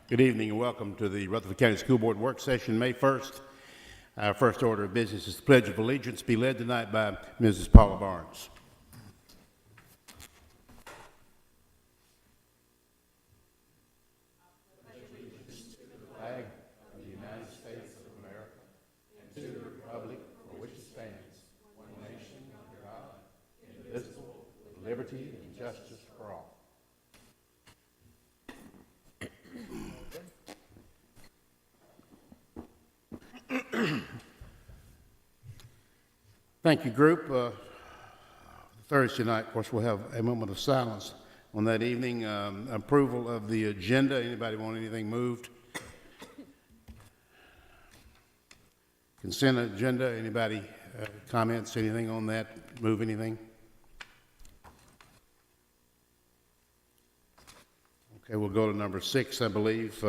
Good evening and welcome to the Rutherford County School Board work session, May 1st. Our first order of business is the Pledge of Allegiance, be led tonight by Mrs. Paula Barnes. Flag of the United States of America and to the republic for which it stands, one nation under God, indivisible, with liberty and justice for all. Thank you, group. Thursday night, of course, we'll have a moment of silence on that evening. Approval of the agenda. Anybody want anything moved? Consent agenda. Anybody comments, anything on that? Move anything? Okay, we'll go to number 6, I believe.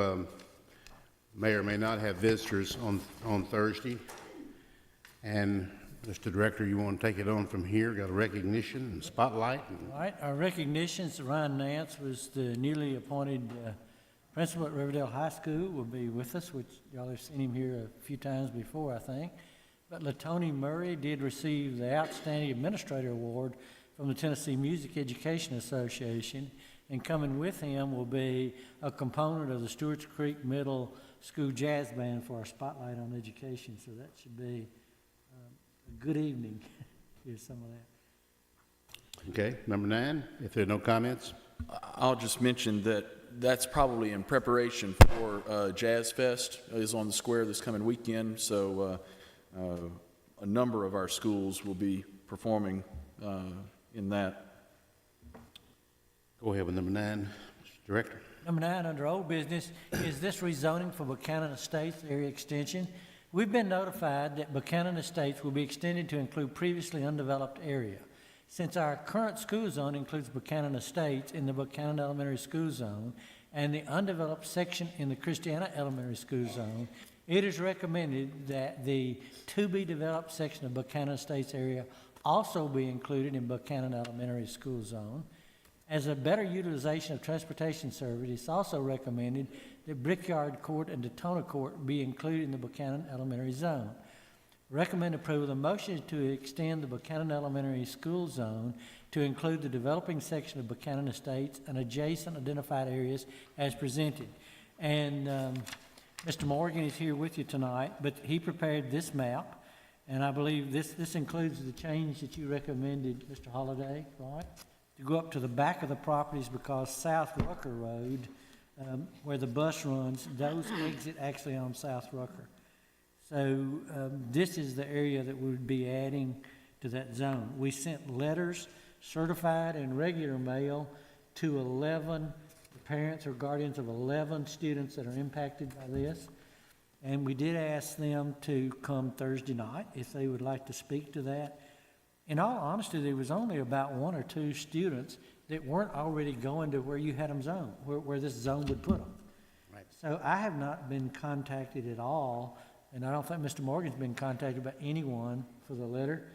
May or may not have visitors on Thursday. And Mr. Director, you want to take it on from here? Got a recognition and spotlight? All right, our recognitions, Ryan Nance was the newly appointed principal at Riverdale High School, will be with us, which y'all have seen him here a few times before, I think. But LaTony Murray did receive the Outstanding Administrator Award from the Tennessee Music Education Association, and coming with him will be a component of the Stewart's Creek Middle School Jazz Band for our Spotlight on Education, so that should be a good evening. Here's some of that. Okay, number 9, if there are no comments. I'll just mention that that's probably in preparation for Jazz Fest is on the square this coming weekend, so a number of our schools will be performing in that. Go ahead with number 9, Mr. Director. Number 9, under old business, is this rezoning for Buchanan Estates area extension. We've been notified that Buchanan Estates will be extended to include previously undeveloped area. Since our current school zone includes Buchanan Estates in the Buchanan Elementary School Zone and the undeveloped section in the Christiana Elementary School Zone, it is recommended that the to-be-developed section of Buchanan Estates area also be included in Buchanan Elementary School Zone. As a better utilization of transportation service, it's also recommended that Brickyard Court and Daytona Court be included in the Buchanan Elementary Zone. Recommend approval of the motion to extend the Buchanan Elementary School Zone to include the developing section of Buchanan Estates and adjacent identified areas as presented. And Mr. Morgan is here with you tonight, but he prepared this map, and I believe this includes the change that you recommended, Mr. Holliday, right? To go up to the back of the properties, because South Rucker Road, where the bus runs, those exit actually on South Rucker. So this is the area that we would be adding to that zone. We sent letters, certified and regular mail, to 11 parents or guardians of 11 students that are impacted by this. And we did ask them to come Thursday night if they would like to speak to that. In all honesty, there was only about 1 or 2 students that weren't already going to where you had them zoned, where this zone would put them. Right. So I have not been contacted at all, and I don't think Mr. Morgan's been contacted by anyone for the letter.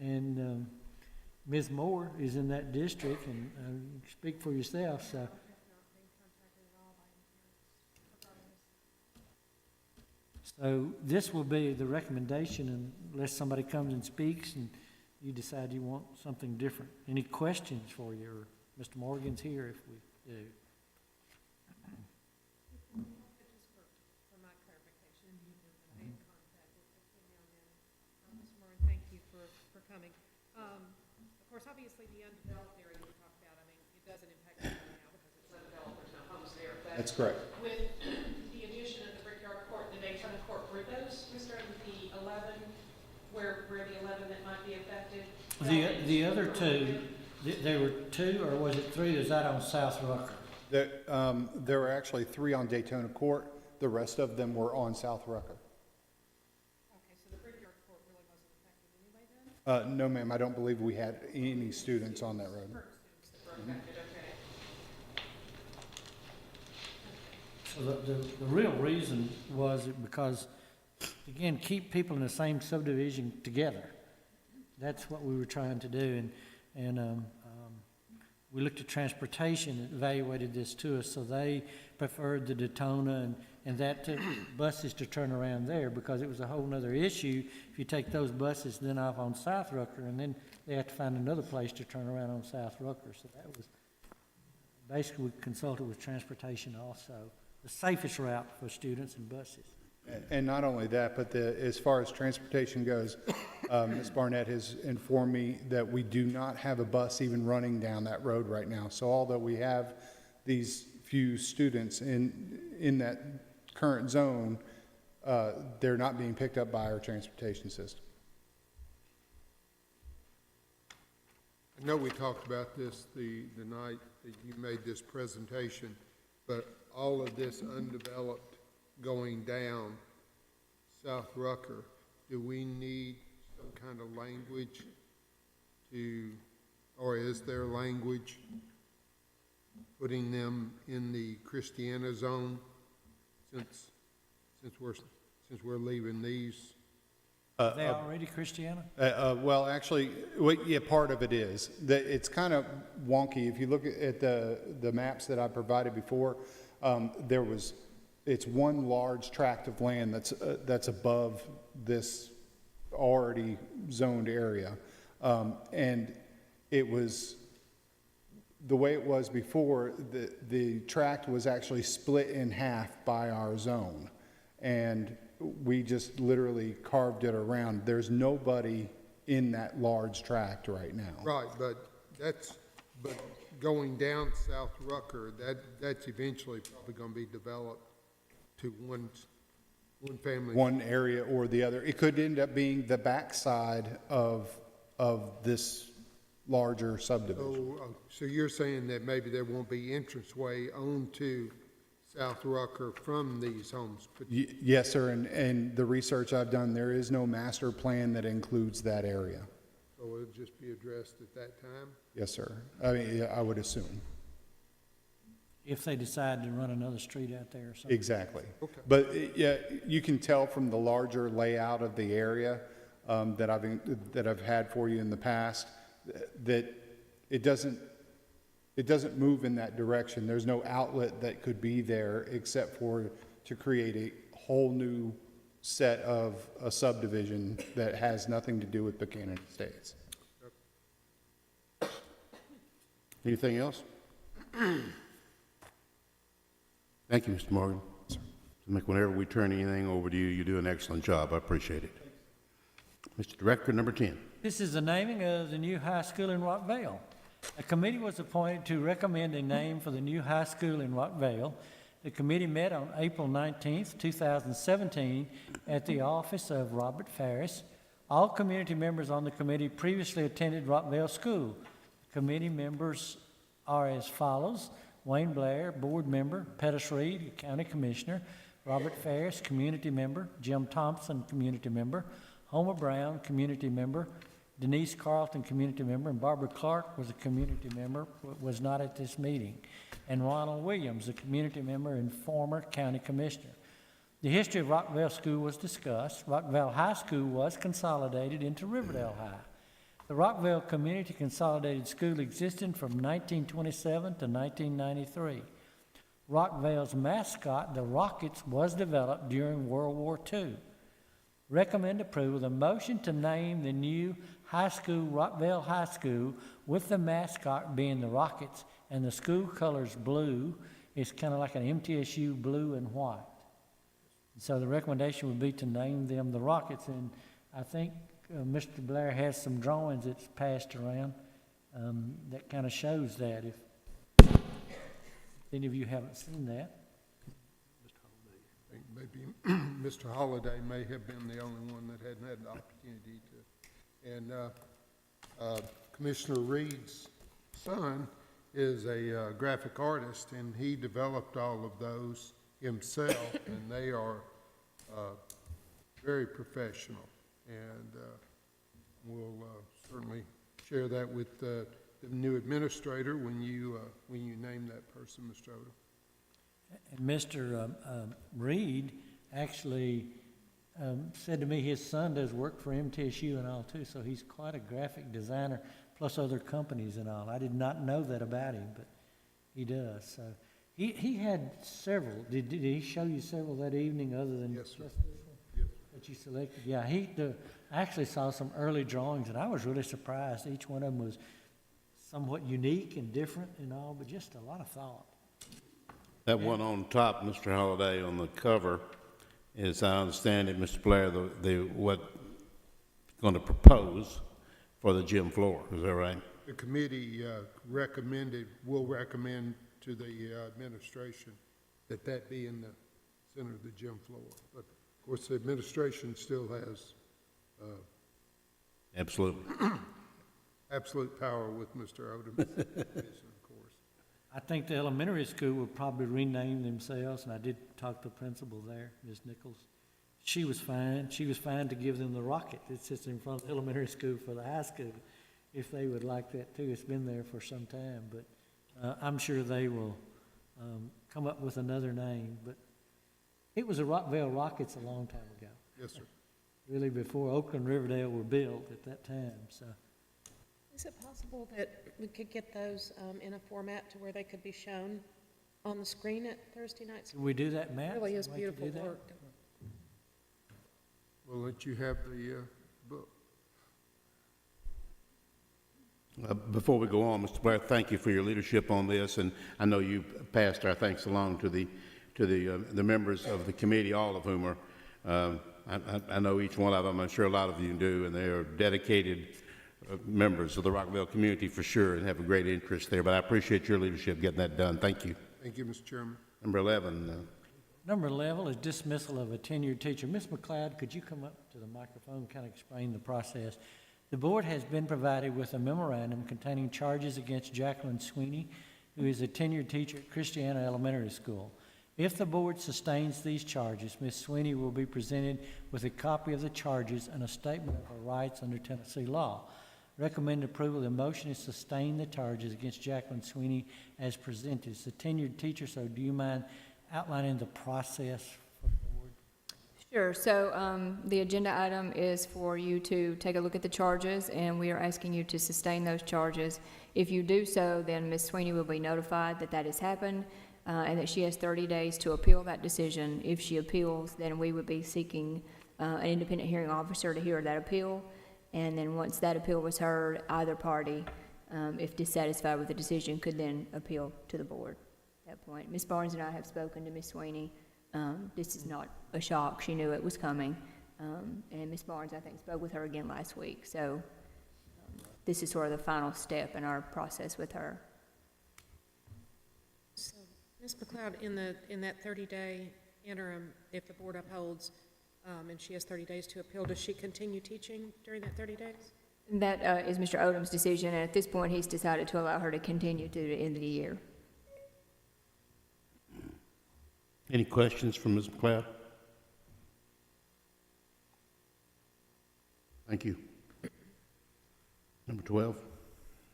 And Ms. Moore is in that district, and speak for yourself. So this will be the recommendation unless somebody comes and speaks and you decide you want something different. Any questions for you? Or Mr. Morgan's here if we do. Just for my clarification, you've been in contact with the young man. Mr. Moran, thank you for coming. Of course, obviously, the undeveloped area you talked about, I mean, it doesn't impact you now because it's undeveloped, there's no homes there. But that's correct. with the addition of the Brickyard Court and the Daytona Court, were those, Mr. the 11, where the 11 that might be affected? The other 2, there were 2 or was it 3? Is that on South Rucker? There were actually 3 on Daytona Court. The rest of them were on South Rucker. Okay, so the Brickyard Court really wasn't affected anyway then? No, ma'am, I don't believe we had any students on that road. Current students that were affected, okay. So the real reason was because, again, keep people in the same subdivision together. That's what we were trying to do, and we looked at transportation and evaluated this to us, so they preferred the Daytona and that took buses to turn around there, because it was a whole nother issue. If you take those buses then off on South Rucker, and then they have to find another place to turn around on South Rucker. So that was, basically, we consulted with transportation also, the safest route for students and buses. And not only that, but as far as transportation goes, Ms. Barnett has informed me that we do not have a bus even running down that road right now. So although we have these few students in that current zone, they're not being picked up by our transportation system. I know we talked about this the night that you made this presentation, but all of this undeveloped going down South Rucker, do we need some kind of language to, or is there language putting them in the Christiana zone since we're leaving these? Are they already Christiana? Well, actually, yeah, part of it is. It's kind of wonky. If you look at the maps that I provided before, it's one large tract of land that's above this already zoned area. And it was, the way it was before, the tract was actually split in half by our zone. And we just literally carved it around. There's nobody in that large tract right now. Right, but going down South Rucker, that's eventually probably gonna be developed to one family. One area or the other. It could end up being the backside of this larger subdivision. So you're saying that maybe there won't be entranceway onto South Rucker from these homes? Yes, sir, and the research I've done, there is no master plan that includes that area. So it'll just be addressed at that time? Yes, sir. I mean, yeah, I would assume. If they decide to run another street out there or something. Exactly. Okay. But yeah, you can tell from the larger layout of the area that I've had for you in the past that it doesn't move in that direction. There's no outlet that could be there except for to create a whole new set of a subdivision that has nothing to do with Buchanan Estates. Anything else? Thank you, Mr. Morgan. Whenever we turn anything over to you, you do an excellent job. I appreciate it. Mr. Director, number 10. This is the naming of the new high school in Rockvale. A committee was appointed to recommend a name for the new high school in Rockvale. The committee met on April 19th, 2017, at the office of Robert Farris. All community members on the committee previously attended Rockvale School. Committee members are as follows: Wayne Blair, board member; Pettis Reed, county commissioner; Robert Farris, community member; Jim Thompson, community member; Homer Brown, community member; Denise Carlton, community member; and Barbara Clark was a community member, was not at this meeting; and Ronald Williams, a community member and former county commissioner. The history of Rockvale School was discussed. Rockvale High School was consolidated into Riverdale High. The Rockvale Community Consolidated School existed from 1927 to 1993. Rockvale's mascot, the Rockets, was developed during World War II. Recommend approval of the motion to name the new high school Rockvale High School, with the mascot being the Rockets and the school colors blue. It's kind of like an MTSU blue and white. So the recommendation would be to name them the Rockets, and I think Mr. Blair has some drawings that's passed around that kind of shows that, if any of you haven't seen that. I think maybe Mr. Holliday may have been the only one that hadn't had the opportunity to. And Commissioner Reed's son is a graphic artist, and he developed all of those himself, and they are very professional. And we'll certainly share that with the new administrator when you name that person, Mr. Odom. And Mr. Reed actually said to me his son does work for MTSU and all too, so he's quite a graphic designer. plus other companies and all. I did not know that about him, but he does, so. He had several, did he show you several that evening other than Yes, just sir. this one that you selected? Yeah, I actually saw some early drawings, and I was really surprised. Each one of them was somewhat unique and different and all, but just a lot of thought. That one on top, Mr. Holliday, on the cover, is, I understand it, Mr. Blair, what going to propose for the gym floor, is that right? The committee will recommend to the administration that be in the center of the gym floor. But of course, the administration still has Absolutely. absolute power with Mr. Odom's vision, of course. I think the elementary school will probably rename themselves, and I did talk to the principal there, Ms. Nichols. She was fine. She was fine to give them the rocket that sits in front of the elementary school for the high school, if they would like that too. It's been there for some time, but I'm sure they will come up with another name. But it was the Rockville Rockets a long time ago, Yes, sir. really before Oakland Riverdale were built at that time, so. Is it possible that we could get those in a format to where they could be shown on the screen at Thursday nights? Can we do that, Matt? Really is Would you like to beautiful do that? work. We'll let you have the book. Before we go on, Mr. Blair, thank you for your leadership on this, and I know you passed our thanks along to the members of the committee, all of whom are, I know each one of them, I'm sure a lot of you do, and they are dedicated members of the Rockville community for sure, and have a great interest there, but I appreciate your leadership getting that done. Thank you. Thank you, Mr. Chairman. Number 11, Number 11 is dismissal of a tenured teacher. Ms. McLeod, could you come up to the microphone and kind of explain the process? The board has been provided with a memorandum containing charges against Jacqueline Sweeney, who is a tenured teacher at Christiana Elementary School. If the board sustains these charges, Ms. Sweeney will be presented with a copy of the charges and a statement of her rights under Tennessee law. Recommend approval of the motion to sustain the charges against Jacqueline Sweeney as presented. It's a tenured teacher, so do you mind outlining the process for the board? Sure. So the agenda item is for you to take a look at the charges, and we are asking you to sustain those charges. If you do so, then Ms. Sweeney will be notified that that has happened and that she has 30 days to appeal that decision. If she appeals, then we would be seeking an independent hearing officer to hear that appeal. And then once that appeal was heard, either party, if dissatisfied with the decision, could then appeal to the board at that point. Ms. Barnes and I have spoken to Ms. Sweeney. This is not a shock. She knew it was coming. And Ms. Barnes, I think, spoke with her again last week. So this is sort of the final step in our process with her. So, Ms. McLeod, in that 30-day interim, if the board upholds, and she has 30 days to appeal, does she continue teaching during that 30 days? That is Mr. Odom's decision, and at this point, he's decided to allow her to continue to the end of the year. any questions from Ms. McLeod? Thank you. Number 12.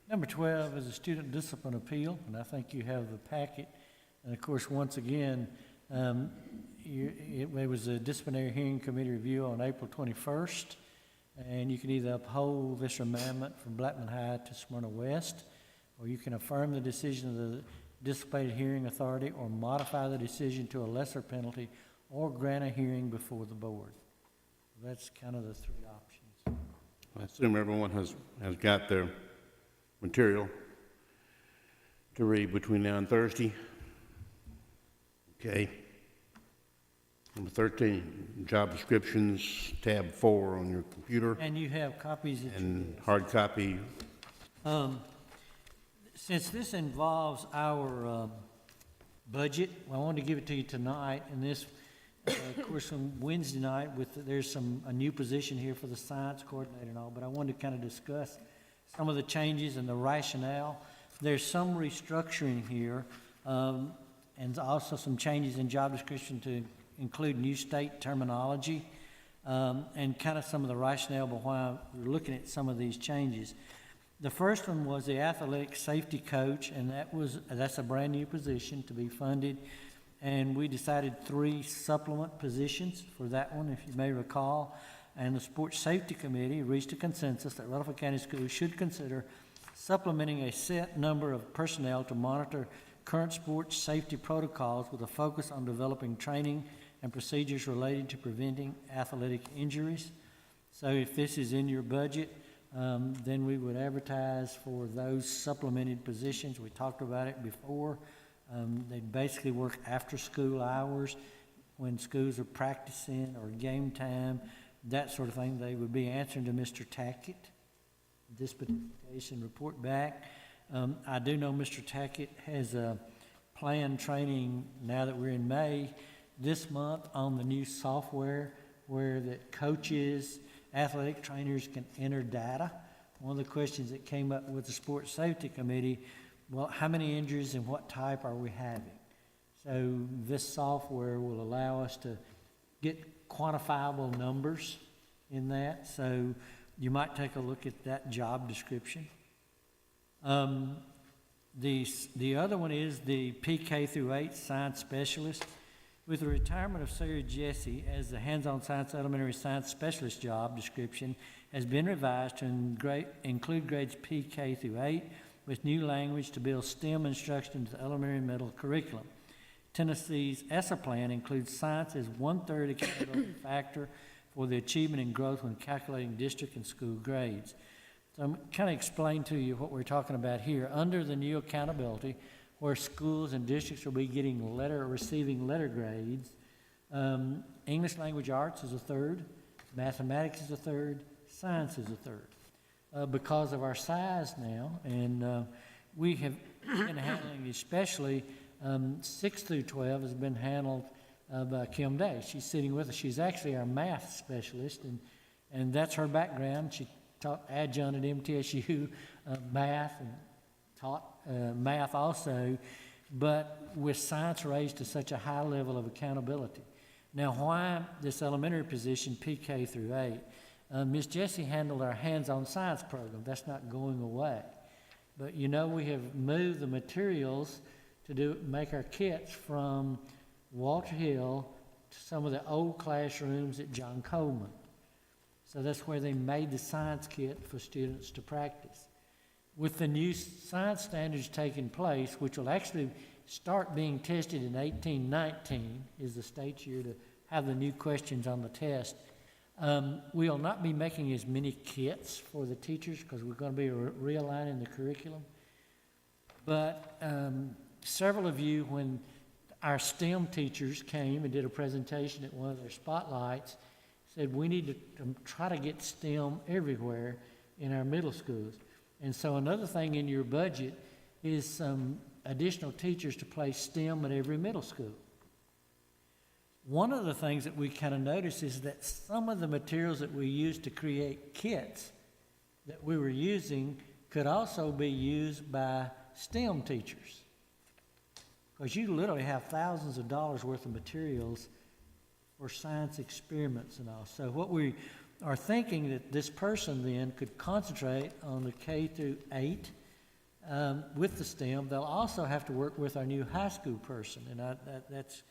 Number 12 is a student discipline appeal, and I think you have the packet. And of course, once again, it was a disciplinary hearing committee review on April 21st, and you can either uphold this amendment from Blackman High to Smyrna West, or you can affirm the decision of the disciplinary hearing authority, or modify the decision to a lesser penalty, or grant a hearing before the board. That's kind of the three options. I assume everyone has got their material to read between now and Thursday. Okay. Number 13, job descriptions, tab 4 on your computer, And you have copies at your and hard copy. Since this involves our budget, I wanted to give it to you tonight, and this, of course, on Wednesday night, there's a new position here for the science coordinator and all, but I wanted to kind of discuss some of the changes and the rationale. There's some restructuring here, and also some changes in job description to include new state terminology, and kind of some of the rationale behind we're looking at some of these changes. The first one was the athletic safety coach, and that's a brand new position to be funded. And we decided 3 supplement positions for that one, if you may recall. And the Sports Safety Committee reached a consensus that Rutherford County Schools should consider supplementing a set number of personnel to monitor current sports safety protocols with a focus on developing training and procedures related to preventing athletic injuries. So if this is in your budget, then we would advertise for those supplemented positions. We talked about it before. They basically work after school hours when schools are practicing or game time, that sort of thing. They would be answering to Mr. Tackett, this particular case, and report back. I do know Mr. Tackett has a planned training now that we're in May this month on the new software where the coaches, athletic trainers can enter data. One of the questions that came up with the Sports Safety Committee, well, how many injuries and what type are we having? So this software will allow us to get quantifiable numbers in that. So you might take a look at that job description. The other one is the PK through 8 science specialist. With the retirement of Sarah Jesse as the hands-on science elementary science specialist job description has been revised to include grades PK through 8 with new language to build STEM instruction into the elementary and middle curriculum. Tennessee's ESSA plan includes science as 1/3 accountability factor for the achievement and growth when calculating district and school grades. So I'm kind of explain to you what we're talking about here. Under the new accountability, where schools and districts will be receiving letter grades, English language arts is 1/3, mathematics is 1/3, science is 1/3. Because of our size now, and we have been handling, especially 6 through 12 has been handled by Kim Day. She's sitting with us. She's actually our math specialist, and that's her background. She taught adjunct at MTSU math and taught math also, but with science raised to such a high level of accountability. Now, why this elementary position, PK through 8? Ms. Jessie handled our hands-on science program. That's not going away. But you know, we have moved the materials to make our kits from Walter Hill to some of the old classrooms at John Coleman. So that's where they made the science kit for students to practice. With the new science standards taking place, which will actually start being tested in 1819, is the state's year to have the new questions on the test, we will not be making as many kits for the teachers because we're going to be realigning the curriculum. But several of you, when our STEM teachers came and did a presentation at one of their spotlights, said we need to try to get STEM everywhere in our middle schools. And so another thing in your budget is some additional teachers to place STEM at every middle school. One of the things that we kind of noticed is that some of the materials that we used to create kits that we were using could also be used by STEM teachers. Because you literally have thousands of dollars worth of materials for science experiments and all. So what we are thinking that this person then could concentrate on the K through 8 with the STEM. They'll also have to work with our new high school person, and that's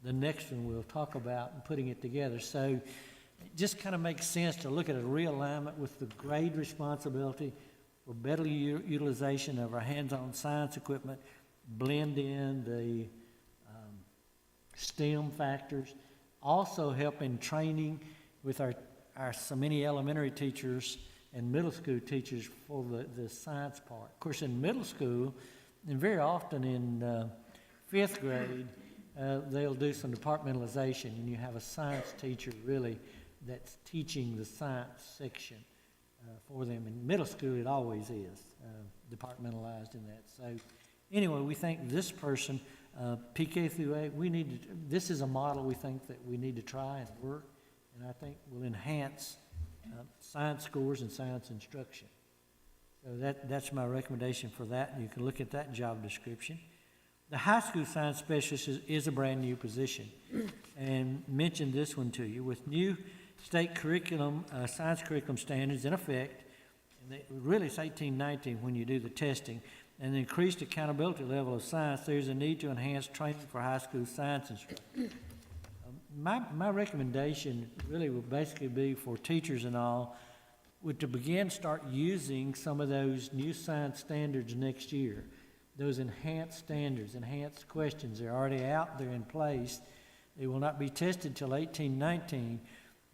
the next one we'll talk about and putting it together. So it just kind of makes sense to look at a realignment with the grade responsibility for better utilization of our hands-on science equipment, blend in the STEM factors, also help in training with our so many elementary teachers and middle school teachers for the science part. Of course, in middle school, and very often in 5th grade, they'll do some departmentalization, and you have a science teacher really that's teaching the science section for them. In middle school, it always is departmentalized in that. So anyway, we think this person, PK through 8, this is a model we think that we need to try and work, and I think will enhance science scores and science instruction. So that's my recommendation for that, and you can look at that job description. The high school science specialist is a brand new position, and mentioned this one to you. With new state curriculum, science curriculum standards in effect, and really it's 1819 when you do the testing, and the increased accountability level of science, there's a need to enhance training for high school science instruction. My recommendation really will basically be for teachers and all would to begin start using some of those new science standards next year. Those enhanced standards, enhanced questions, they're already out there in place. They will not be tested till 18-19,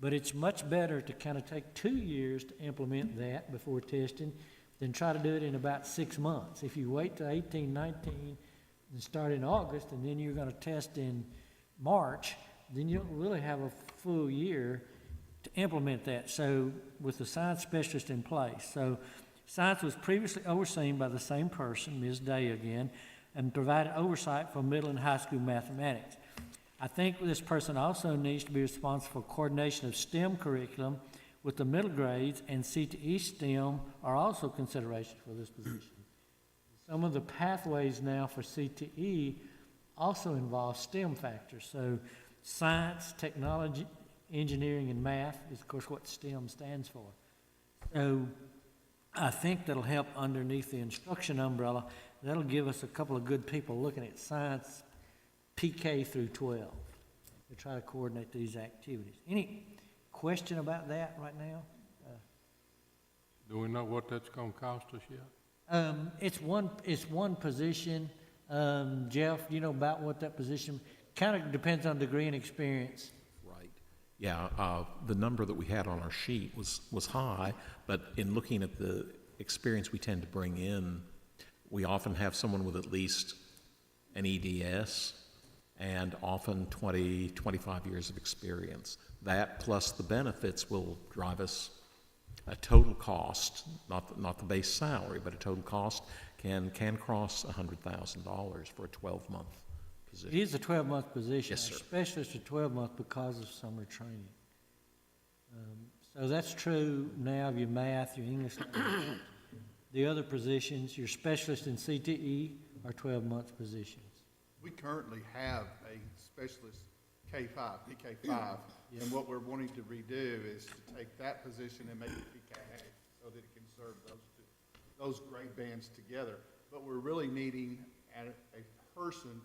but it's much better to kind of take 2 years to implement that before testing than try to do it in about 6 months. If you wait till 18-19 and start in August, and then you're gonna test in March, then you don't really have a full year to implement that. So with the science specialist in place. So science was previously overseen by the same person, Ms. Day again, and provided oversight for middle and high school mathematics. I think this person also needs to be responsible for coordination of STEM curriculum with the middle grades, and CTE STEM are also considerations for this position. Some of the pathways now for CTE also involve STEM factors. So science, technology, engineering, and math is, of course, what STEM stands for. So I think that'll help underneath the instruction umbrella. That'll give us a couple of good people looking at science, PK through 12, to try to coordinate these activities. Any question about that right now? Do we know what that's gonna cost us yet? It's one position. Jeff, you know about what that position, kind of depends on degree and experience. Right. Yeah, the number that we had on our sheet was high, but in looking at the experience we tend to bring in, we often have someone with at least an EDS and often 20, 25 years of experience. That plus the benefits will drive us a total cost, not the base salary, but a total cost can cross $100,000 for a 12-month position. It is a 12-month position. Yes, sir. A specialist is 12-month because of summer training. So that's true now of your math, your English. The other positions, your specialist in CTE are 12-month positions. We currently have a specialist K-5, PK-5, and what we're wanting to redo is to take that position and make it PK-8 so that it can serve those grade bands together. But we're really needing a person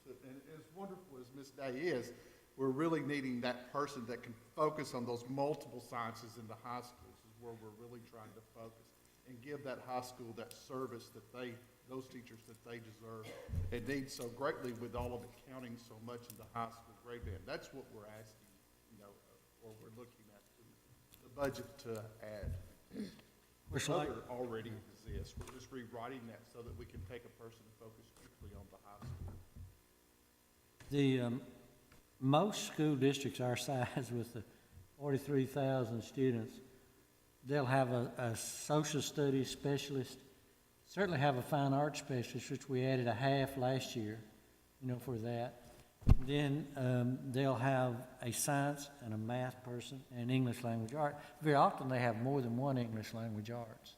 and as wonderful as Ms. Day is, we're really needing that person that can focus on those multiple sciences in the high schools is where we're really trying to focus and give that high school that service that those teachers that they deserve and need so greatly with all of it counting so much in the high school grade band. That's what we're asking, or we're looking at the budget to add. Which The like- other already exists. We're just rewriting that so that we can take a person and focus strictly on the high school. The, most school districts our size with the 43,000 students, they'll have a social studies specialist, certainly have a fine arts specialist, which we added a half last year, for that. Then they'll have a science and a math person and an English language art. Very often they have more than one English language arts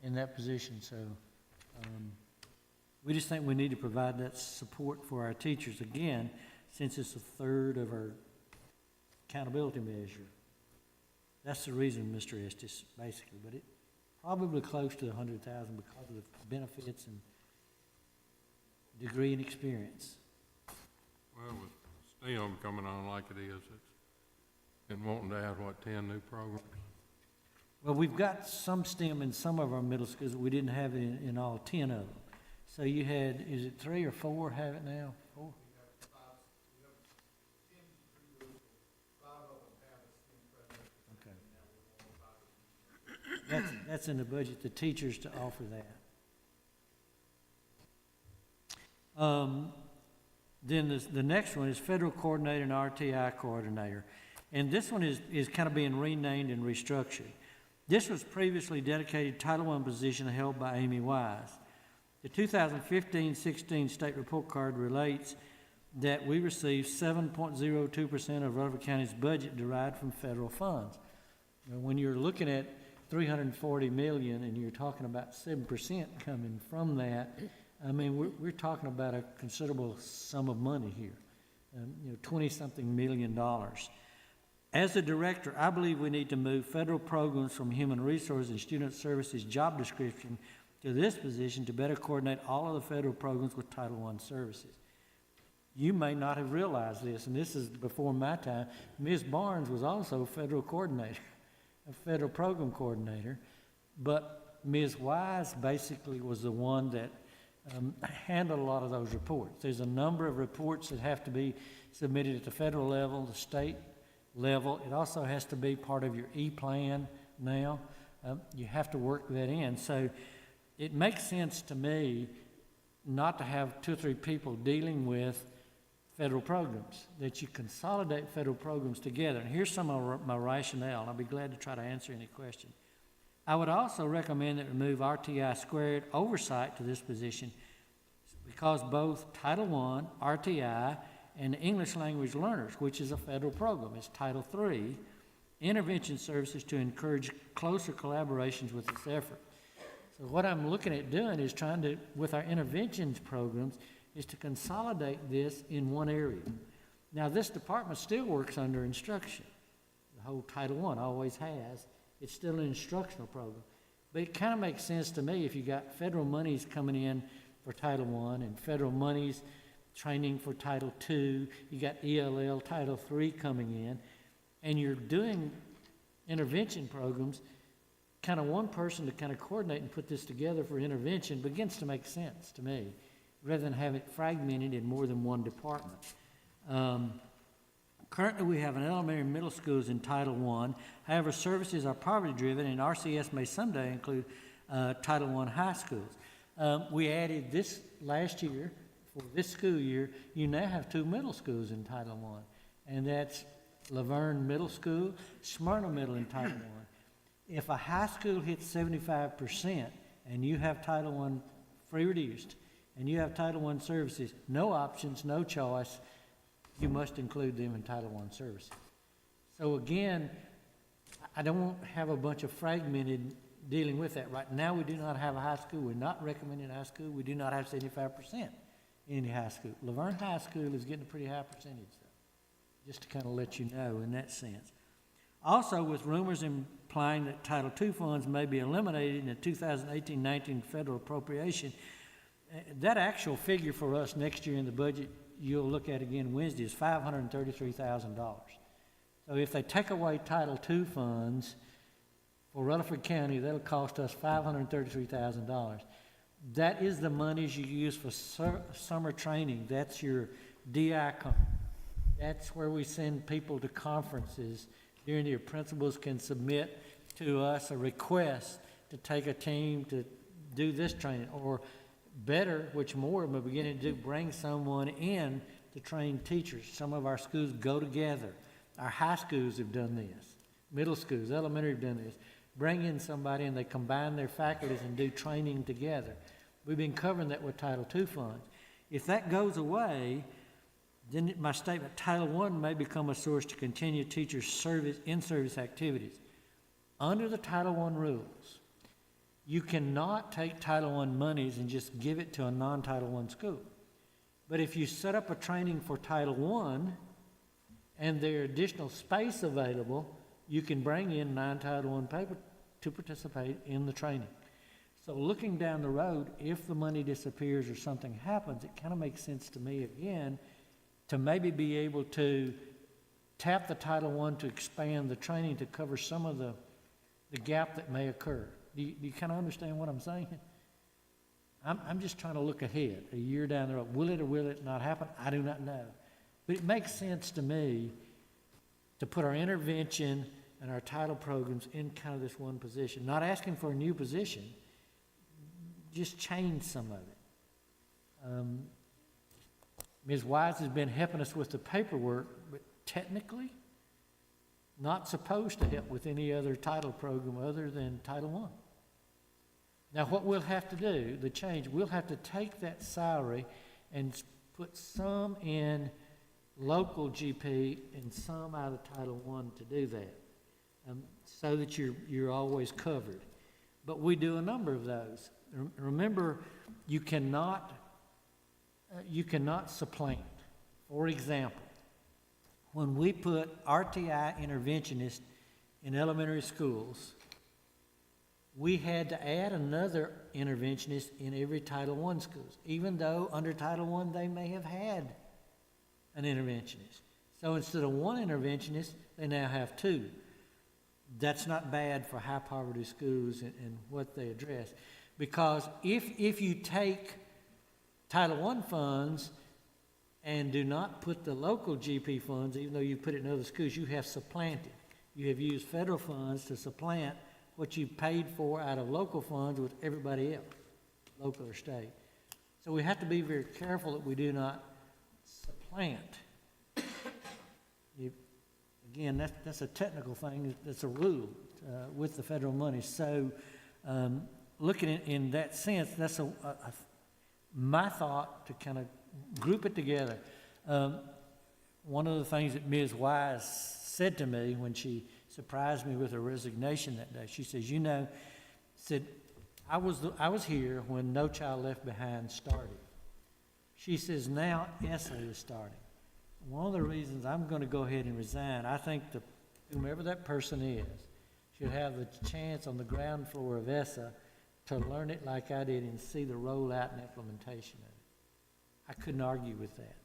in that position. So we just think we need to provide that support for our teachers again, since it's a third of our accountability measure. That's the reason, Mr. Estes, basically, but it probably close to 100,000 because of the benefits and degree and experience. Well, with STEM coming on like it is, and wanting to add, 10 new programs? Well, we've got some STEM in some of our middle schools, but we didn't have it in all 10 of them. So you had, is it 3 or 4 have it now? 4? Okay. That's in the budget, the teachers to offer that. Then the next one is Federal Coordinator and RTI Coordinator. And this one is kind of being renamed and restructured. This was previously dedicated Title I position held by Amy Wise. The 2015-16 state report card relates that we received 7.02% of Rutherford County's budget derived from federal funds. Now, when you're looking at $340 million and you're talking about 7% coming from that, I mean, we're talking about a considerable sum of money here, 20-something million dollars. As a director, I believe we need to move federal programs from Human Resources and Student Services job description to this position to better coordinate all of the federal programs with Title I services. You may not have realized this, and this is before my time. Ms. Barnes was also federal coordinator. a federal program coordinator, but Ms. Wise basically was the one that handled a lot of those reports. There's a number of reports that have to be submitted at the federal level, the state level. It also has to be part of your E-plan now. You have to work that in. So it makes sense to me not to have 2 or 3 people dealing with federal programs, that you consolidate federal programs together. And here's some of my rationale, and I'll be glad to try to answer any question. I would also recommend that we move RTI squared oversight to this position because both Title I, RTI, and English language learners, which is a federal program, is Title III, intervention services to encourage closer collaborations with this effort. So what I'm looking at doing is trying to, with our interventions programs, is to consolidate this in one area. Now, this department still works under instruction. The whole Title I always has. It's still an instructional program. But it kind of makes sense to me if you got federal monies coming in for Title I and federal monies training for Title II, you got ELL, Title III coming in, and you're doing intervention programs, kind of one person to kind of coordinate and put this together for intervention begins to make sense to me, rather than have it fragmented in more than one department. Currently, we have an elementary and middle schools in Title I. However, services are poverty-driven, and RCS may someday include Title I high schools. We added this last year, for this school year, you now have 2 middle schools in Title I, and that's Laverne Middle School, Smyrna Middle in Title I. If a high school hits 75% and you have Title I free reduced, and you have Title I services, no options, no choice, you must include them in Title I services. So again, I don't have a bunch of fragmented dealing with that. Right now, we do not have a high school. We're not recommending a high school. We do not have 75% in any high school. Laverne High School is getting a pretty high percentage, though, just to kind of let you know in that sense. Also, with rumors implying that Title II funds may be eliminated in the 2018-19 federal appropriation, that actual figure for us next year in the budget, you'll look at again Wednesday, is $533,000. So if they take away Title II funds for Rutherford County, that'll cost us $533,000. That is the monies you use for summer training. That's your DICOM. That's where we send people to conferences. During the year, principals can submit to us a request to take a team to do this training, or better, which more of them are beginning to do, bring someone in to train teachers. Some of our schools go together. Our high schools have done this. Middle schools, elementary have done this. Bring in somebody and they combine their faculties and do training together. We've been covering that with Title II funds. If that goes away, then my statement, Title I may become a source to continue teachers' service, in-service activities. Under the Title I rules, you cannot take Title I monies and just give it to a non-Title I school. But if you set up a training for Title I and there's additional space available, you can bring in non-Title I paper to participate in the training. So looking down the road, if the money disappears or something happens, it kind of makes sense to me again to maybe be able to tap the Title I to expand the training to cover some of the gap that may occur. Do you kind of understand what I'm saying? I'm just trying to look ahead, a year down the road. Will it or will it not happen? I do not know. But it makes sense to me to put our intervention and our title programs in kind of this one position. Not asking for a new position, just change some of it. Ms. Wise has been helping us with the paperwork, but technically not supposed to help with any other title program other than Title I. Now, what we'll have to do, the change, we'll have to take that salary and put some in local GP and some out of Title I to do that, so that you're always covered. But we do a number of those. Remember, you cannot supplant. For example, when we put RTI interventionists in elementary schools, we had to add another interventionist in every Title I schools, even though under Title I they may have had an interventionist. So instead of one interventionist, they now have two. that's not bad for high poverty schools and what they address. Because if you take Title I funds and do not put the local GP funds, even though you put it in other schools, you have supplanted. You have used federal funds to supplant what you paid for out of local funds with everybody else, local or state. So we have to be very careful that we do not supplant. Again, that's a technical thing, that's a rule with the federal money. So looking in that sense, that's my thought to kind of group it together. One of the things that Ms. Wise said to me when she surprised me with her resignation that day, she says, said, I was here when No Child Left Behind started. She says, now ESSA is starting. One of the reasons I'm going to go ahead and resign, I think whomever that person is should have the chance on the ground floor of ESSA to learn it like I did and see the rollout and implementation of it. I couldn't argue with that.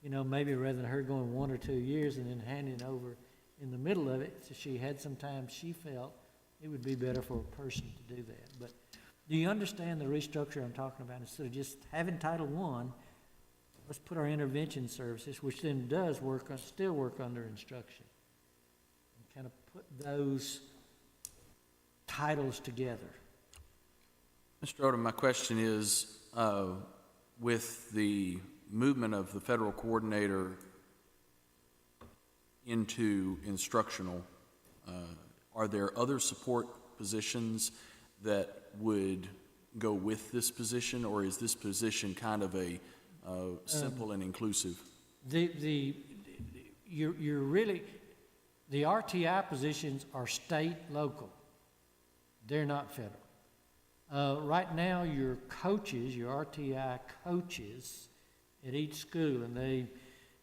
Maybe rather than her going 1 or 2 years and then handing over in the middle of it, so she had some time she felt it would be better for a person to do that. But do you understand the restructure I'm talking about? Instead of just having Title I, let's put our intervention services, which then does still work under instruction, and kind of put those titles together. Mr. Odom, my question is, with the movement of the federal coordinator into instructional, are there other support positions that would go with this position, or is this position kind of a simple and inclusive? You're really, the RTI positions are state, local. They're not federal. Right now, your coaches, your RTI coaches at each school, and they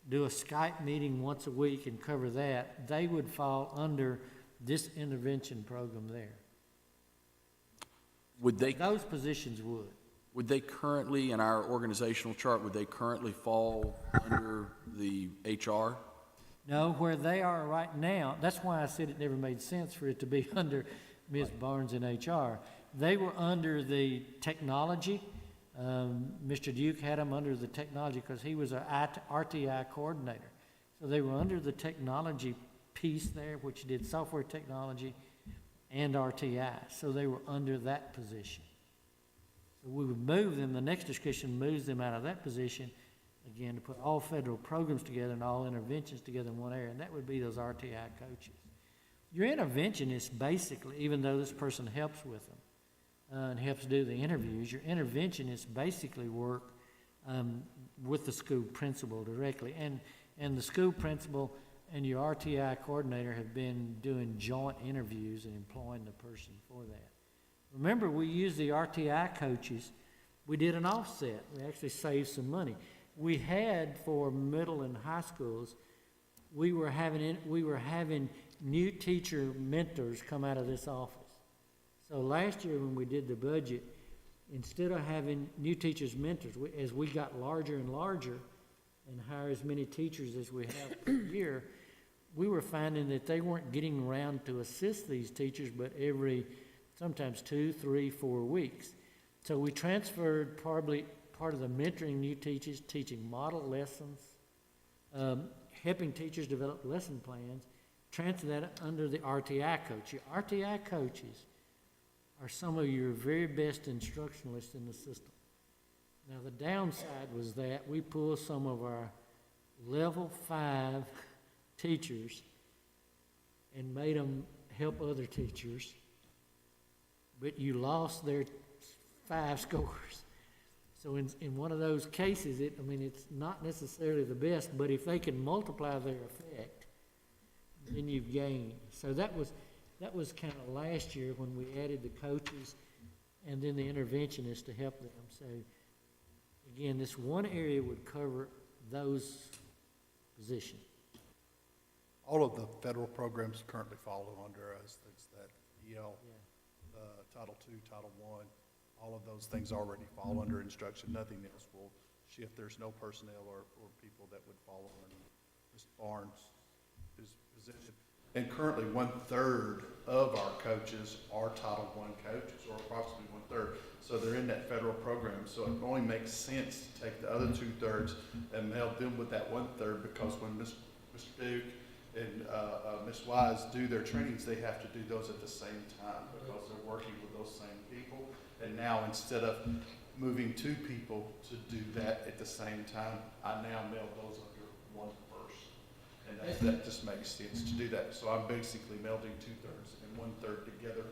do a Skype meeting once a week and cover that, they would fall under this intervention program there. Those positions would. Would they currently, in our organizational chart, would they currently fall under the HR? No, where they are right now, that's why I said it never made sense for it to be under Ms. Barnes in HR. They were under the technology. Mr. Duke had them under the technology because he was an RTI coordinator. So they were under the technology piece there, which did software technology and RTI. So they were under that position. So we would move them, the next discussion moves them out of that position, again, to put all federal programs together and all interventions together in one area, and that would be those RTI coaches. Your interventionist, basically, even though this person helps with them and helps do the interviews, your interventionists basically work with the school principal directly, and the school principal and your RTI coordinator have been doing joint interviews and employing the person for that. Remember, we used the RTI coaches. We did an offset. We actually saved some money. We had, for middle and high schools, we were having new teacher mentors come out of this office. So last year when we did the budget, instead of having new teachers mentors, as we got larger and larger and hire as many teachers as we have per year, we were finding that they weren't getting around to assist these teachers but every sometimes 2, 3, 4 weeks. So we transferred probably part of the mentoring new teachers, teaching model lessons, helping teachers develop lesson plans, transfer that under the RTI coach. Your RTI coaches are some of your very best instructionalists in the system. Now the downside was that we pulled some of our level 5 teachers and made them help other teachers, but you lost their 5 scores. So in one of those cases, it's not necessarily the best, but if they can multiply their effect, then you've gained. So that was kind of last year when we added the coaches and then the interventionists to help them. So again, this one area would cover those positions. All of the federal programs currently follow under us. That's that EL, Title II, Title I, all of those things already fall under instruction. Nothing else will shift. There's no personnel or people that would follow in Ms. Barnes' position. And currently, 1/3 of our coaches are Title I coaches, or approximately 1/3. So they're in that federal program, so it only makes sense to take the other 2/3 and help them with that 1/3, because when Mr. Duke and Ms. Wise do their trainings, they have to do those at the same time, because they're working with those same people. And now, instead of moving 2 people to do that at the same time, I now meld those under one person. And that just makes sense to do that. So I'm basically melding 2/3 and 1/3 together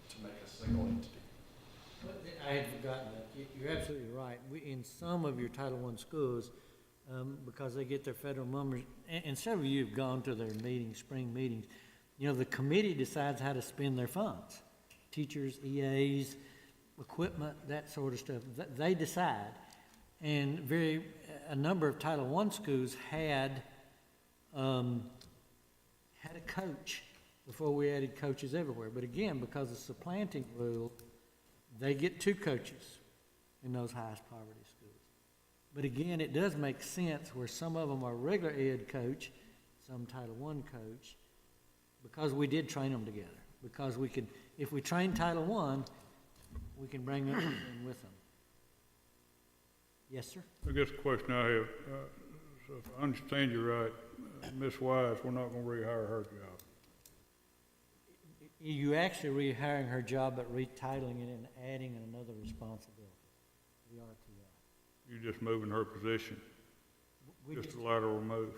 to make a single entity. I had forgotten that. You're absolutely right. In some of your Title I schools, because they get their federal numbers, and several of you have gone to their meetings, spring meetings, you know, the committee decides how to spend their funds. Teachers, EAs, equipment, that sort of stuff. They decide. And a number of Title I schools had a coach before we added coaches everywhere. But again, because of supplanting rule, they get 2 coaches in those highest poverty schools. But again, it does make sense where some of them are regular ed coach, some Title I coach, because we did train them together. Because we could, if we train Title I, we can bring them in with them. Yes, sir? I guess the question I have, so if I understand you right, Ms. Wise, we're not gonna rehire her job. You actually rehiring her job, but retitling it and adding another responsibility, the RTI. You're just moving her position, We just just- a lateral move.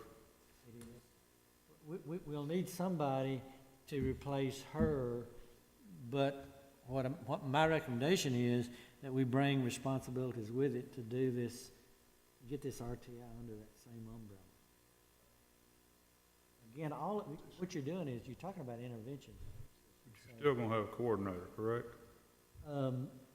it is. We'll need somebody to replace her, but what my recommendation is that we bring responsibilities with it to do this, get this RTI under that same umbrella. Again, what you're doing is you're talking about intervention. But you're still gonna have a coordinator, correct?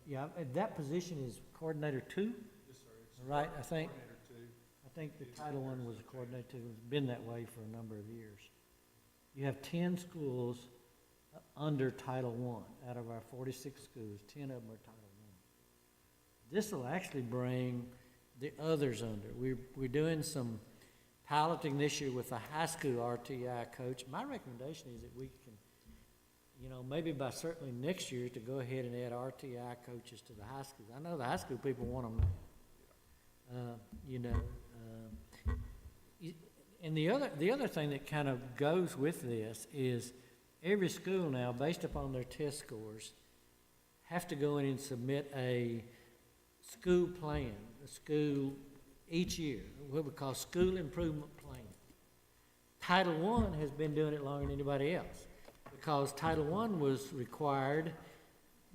Yeah, that position is coordinator 2? Yes, sir. Right, I think. Coordinator 2. I think the Title I was a coordinator, too. It's been that way for a number of years. You have 10 schools under Title I. Out of our 46 schools, 10 of them are Title I. This will actually bring the others under. We're doing some piloting this year with a high school RTI coach. My recommendation is that we can, you know, maybe by certainly next year to go ahead and add RTI coaches to the high schools. I know the high school people want them, you know. And the other thing that kind of goes with this is every school now, based upon their test scores, have to go in and submit a school plan, a school each year, what we call school improvement plan. Title I has been doing it longer than anybody else, because Title I was required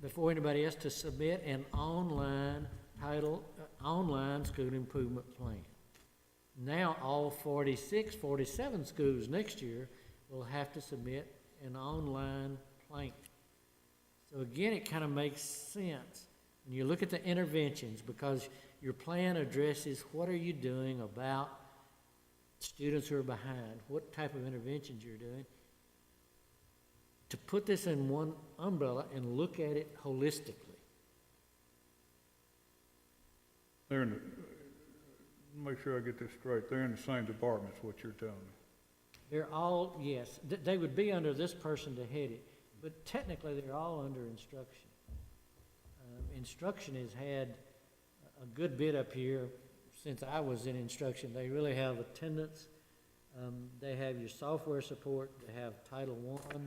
before anybody else to submit an online school improvement plan. Now, all 46, 47 schools next year will have to submit an online plan. So again, it kind of makes sense when you look at the interventions, because your plan addresses what are you doing about students who are behind, what type of interventions you're doing. To put this in one umbrella and look at it holistically. They're in the, make sure I get this straight, they're in the same department, is what you're telling me. They're all, yes, they would be under this person to head it, but technically they're all under instruction. Instruction has had a good bit up here since I was in instruction. They really have attendance, they have your software support, they have Title I,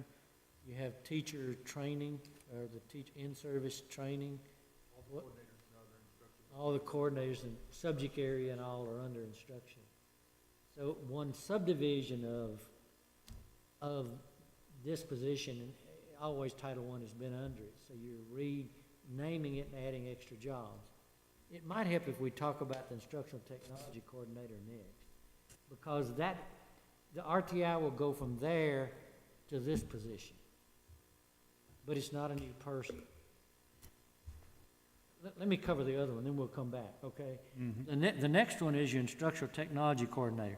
you have teacher training, or the in-service training. All the coordinators and subject area and all are under instruction. So one subdivision of this position, and always Title I has been under it, so you're renaming it and adding extra jobs. It might help if we talk about the instructional technology coordinator next, because the RTI will go from there to this position, but it's not a new person. Let me cover the other one, then we'll come back, okay? The next one is your instructional technology coordinator.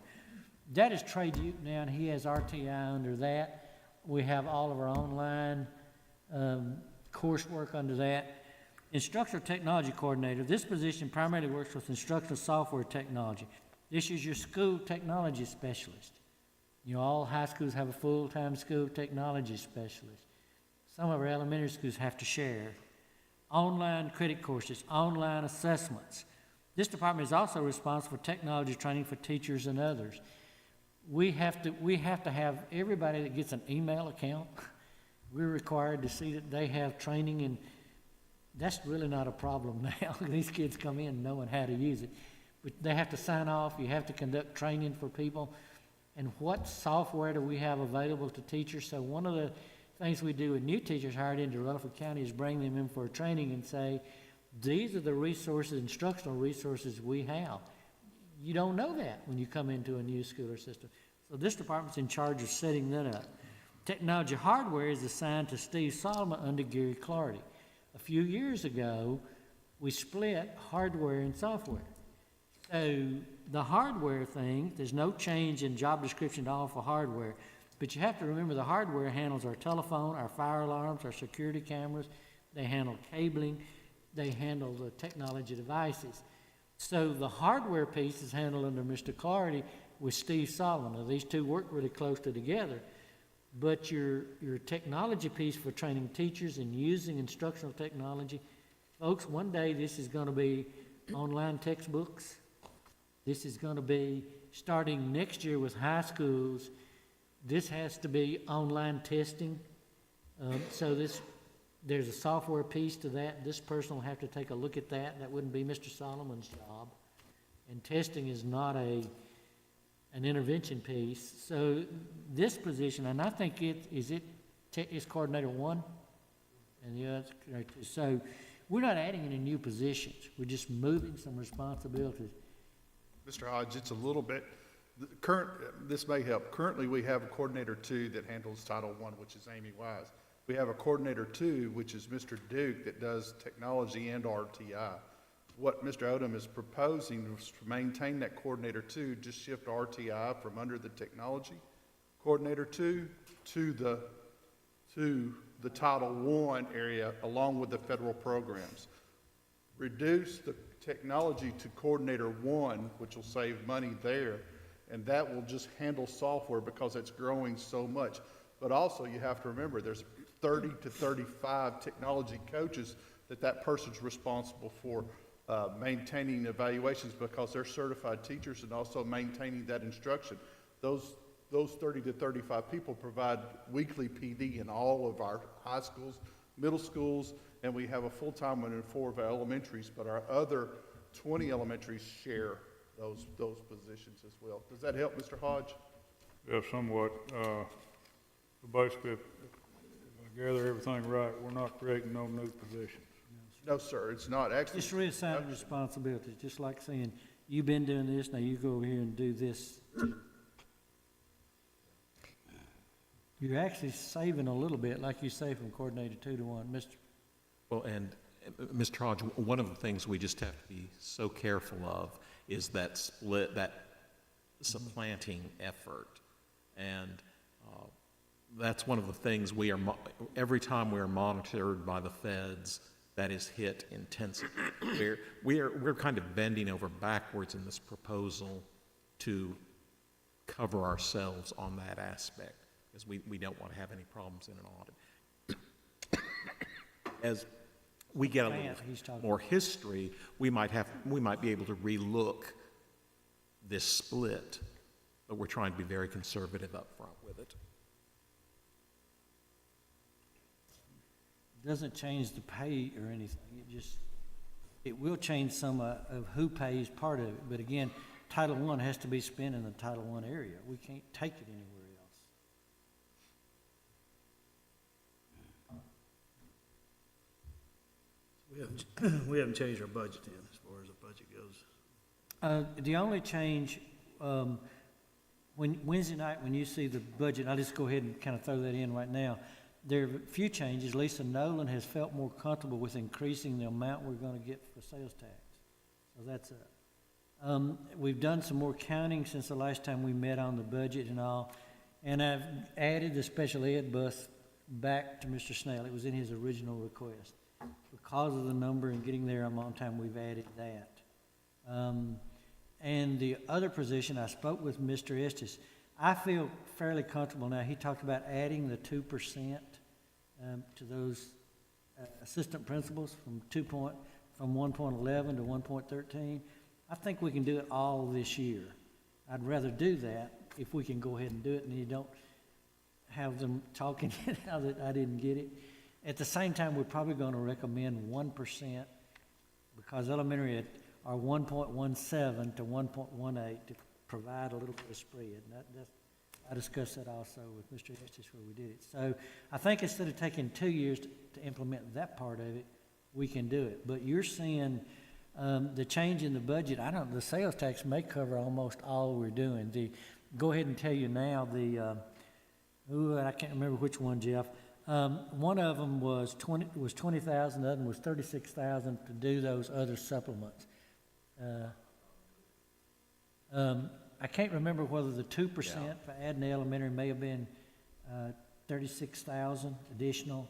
That is Trey Duke now, and he has RTI under that. We have all of our online coursework under that. Instructional technology coordinator, this position primarily works with instructional software technology. This is your school technology specialist. You know, all high schools have a full-time school technology specialist. Some of our elementary schools have to share. Online credit courses, online assessments. This department is also responsible for technology training for teachers and others. We have to have everybody that gets an email account, we're required to see that they have training, and that's really not a problem now. These kids come in knowing how to use it. But they have to sign off, you have to conduct training for people. And what software do we have available to teachers? So one of the things we do with new teachers hired into Rutherford County is bring them in for a training and say, these are the resources, instructional resources we have. You don't know that when you come into a new school or system. So this department's in charge of setting that up. Technology hardware is assigned to Steve Solomon under Gary Clardy. A few years ago, we split hardware and software. So the hardware thing, there's no change in job description at all for hardware, but you have to remember the hardware handles our telephone, our fire alarms, our security cameras, they handle cabling, they handle the technology devices. So the hardware piece is handled under Mr. Clardy with Steve Solomon. Now, these two work really closely together, but your technology piece for training teachers and using instructional technology, folks, one day this is going to be online textbooks. This is going to be, starting next year with high schools, this has to be online testing. There's a software piece to that. This person will have to take a look at that. That wouldn't be Mr. Solomon's job. And testing is not an intervention piece. So this position, and I think it's coordinator one, and the other, so we're not adding any new positions. We're just moving some responsibilities. Mr. Hodge, it's a little bit, this may help. Currently, we have a coordinator two that handles Title I, which is Amy Wise. We have a coordinator two, which is Mr. Duke, that does technology and RTI. What Mr. Odom is proposing is to maintain that coordinator two, just shift RTI from under the technology coordinator two to the Title I area along with the federal programs. Reduce the technology to coordinator one, which will save money there, and that will just handle software because it's growing so much. But also you have to remember there's 30 to 35 technology coaches that person's responsible for maintaining evaluations because they're certified teachers and also maintaining that instruction. Those 30 to 35 people provide weekly PD in all of our high schools, middle schools, and we have a full-time one in 4 of our elementaries, but our other 20 elementaries share those positions as well. Does that help, Mr. Hodge? Yeah, somewhat. So basically, if I gather everything right, we're not creating no new positions. No, sir, it's not. Actually, Just reassigning responsibilities, just like saying, you've been doing this, now you go over here and do this. You're actually saving a little bit, like you say, from coordinator 2 to 1. Mr. Well, and Mr. Hodge, one of the things we just have to be so careful of is that split, that supplanting effort. And that's one of the things every time we are monitored by the feds, that is hit intensely. We're kind of bending over backwards in this proposal to cover ourselves on that aspect, because we don't want to have any problems in an audit. As we get a little more history, we might be able to relook this split, but we're trying to be very conservative up front with it. Doesn't change the pay or anything, it will change some of who pays part of it, but again, Title I has to be spent in the Title I area. We can't take it anywhere else. We haven't changed our budget then, as far as the budget goes. The only change, Wednesday night, when you see the budget, I'll just go ahead and kind of throw that in right now. There are a few changes. Lisa Nolan has felt more comfortable with increasing the amount we're going to get for sales tax. So that's up. We've done some more counting since the last time we met on the budget and all. And I've added the special ed bus back to Mr. Snell. It was in his original request. Because of the number and getting there on time, we've added that. And the other position, I spoke with Mr. Estes. I feel fairly comfortable now. He talked about adding the 2% to those assistant principals from 1.11 to 1.13. I think we can do it all this year. I'd rather do that if we can go ahead and do it, and you don't have them talking now that I didn't get it. At the same time, we're probably going to recommend 1% because elementary are 1.17 to 1.18 to provide a little bit of spread. I discussed that also with Mr. Estes where we did it. So I think instead of taking 2 years to implement that part of it, we can do it. But you're seeing the change in the budget. The sales tax may cover almost all we're doing. Go ahead and tell you now, I can't remember which one, Jeff. One of them was 20,000, the other one was 36,000 to do those other supplements. I can't remember whether the 2% for adding the elementary may have been 36,000 additional,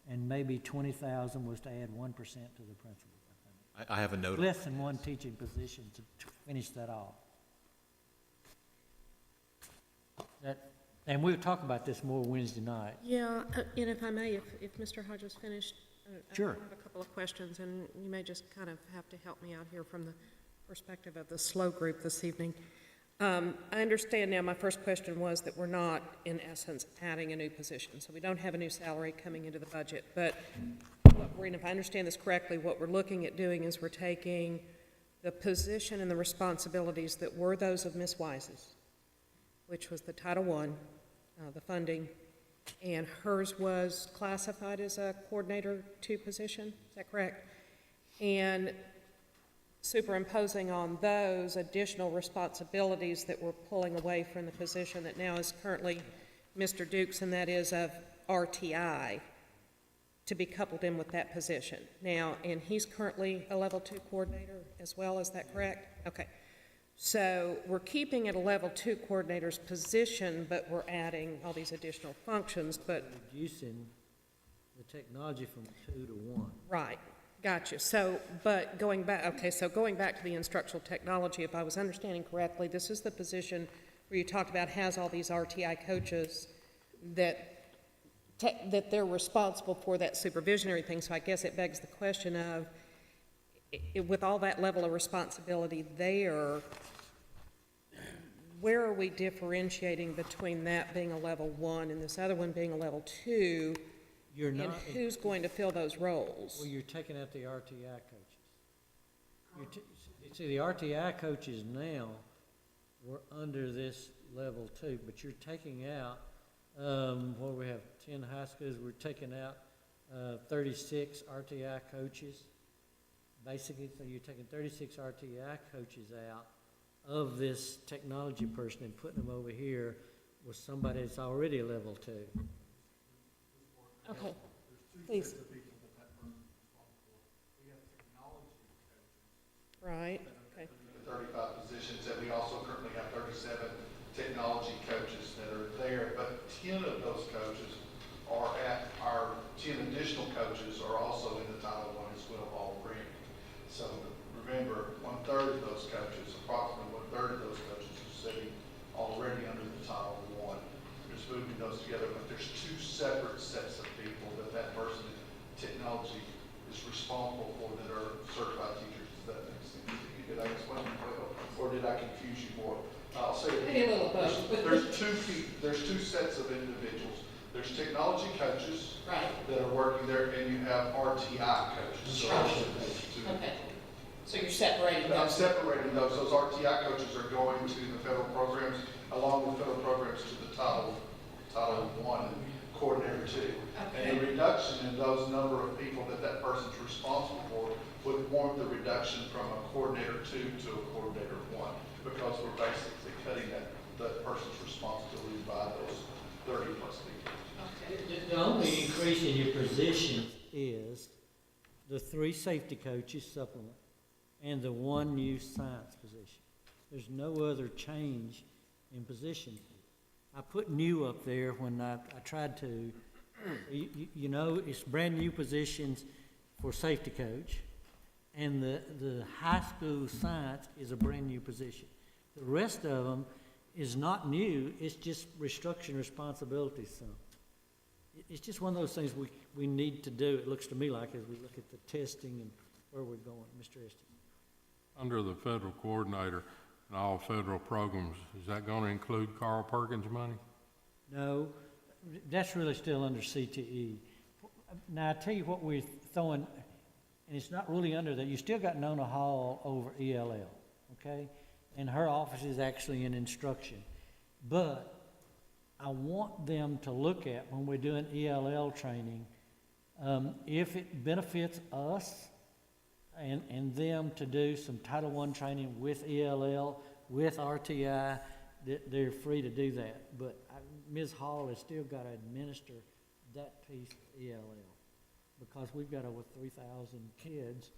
and maybe 20,000 was to add 1% to the principal. I have a note. Less than one teaching position to finish that off. And we'll talk about this more Wednesday night. Yeah, and if I may, if Mr. Hodges finished, Sure. I have a couple of questions, and you may just kind of have to help me out here from the perspective of the SLO group this evening. I understand now, my first question was that we're not, in essence, adding a new position, so we don't have a new salary coming into the budget, but and if I understand this correctly, what we're looking at doing is we're taking the position and the responsibilities that were those of Ms. Wise's, which was the Title I, the funding, and hers was classified as a Coordinator 2 position, is that correct? And superimposing on those additional responsibilities that we're pulling away from the position that now is currently Mr. Dukes, and that is of RTI, to be coupled in with that position. Now, and he's currently a Level 2 coordinator as well, is that correct? Okay. So we're keeping it a Level 2 coordinator's position, but we're adding all these additional functions, but... Reducing the technology from 2 to 1. Right, gotcha. So, but going back, okay, so going back to the instructional technology, if I was understanding correctly, this is the position where you talked about has all these RTI coaches that they're responsible for that supervisionary thing. So I guess it begs the question of, with all that level of responsibility there, where are we differentiating between that being a Level 1 and this other one being a Level 2? You're not. And who's going to fill those roles? Well, you're taking out the RTI coaches. See, the RTI coaches now were under this Level 2, but you're taking out, what we have, 10 high schools, we're taking out 36 RTI coaches. Basically, so you're taking 36 RTI coaches out of this technology person and putting them over here with somebody that's already a Level 2. Okay, please. Right, okay. 35 positions, and we also currently have 37 technology coaches that are there, but 10 of those coaches are at our 10 additional coaches are also in the Title I as well already. So remember, 1/3 of those coaches, approximately 1/3 of those coaches are sitting already under the Title I. Just moving those together, but there's 2 separate sets of people that person in technology is responsible for that are certified teachers. Does that make sense? Did I explain it well, or did I confuse you more? I'll say it. Maybe a little both. There's two sets of individuals. There's technology coaches Right. that are working there, and you have RTI coaches. So Okay. So you're separating I'm those? separating those. Those RTI coaches are going to the federal programs, along with federal programs to the Title I Coordinator 2. And the reduction in those number of people that person's responsible for would warrant the reduction from a Coordinator 2 to a Coordinator 1, because we're basically cutting that person's responsibility by those 30 plus people. The only increase in your positions is the 3 safety coaches supplement and the 1 new science position. There's no other change in position. I put new up there when I tried to, you know, it's brand new positions for safety coach, and the high school science is a brand new position. The rest of them is not new, it's just restructuring responsibilities some. It's just one of those things we need to do, it looks to me like, as we look at the testing and where we're going. Mr. Estes? Under the federal coordinator and all federal programs, is that gonna include Carl Perkins money? No, that's really still under CTE. Now, I tell you what we're throwing, and it's not really under that, you still got Nona Hall over ELL, okay? And her office is actually in instruction. But I want them to look at, when we're doing ELL training, if it benefits us and them to do some Title I training with ELL, with RTI, they're free to do that. But Ms. Hall has still got to administer that piece of ELL, because we've got over 3,000 kids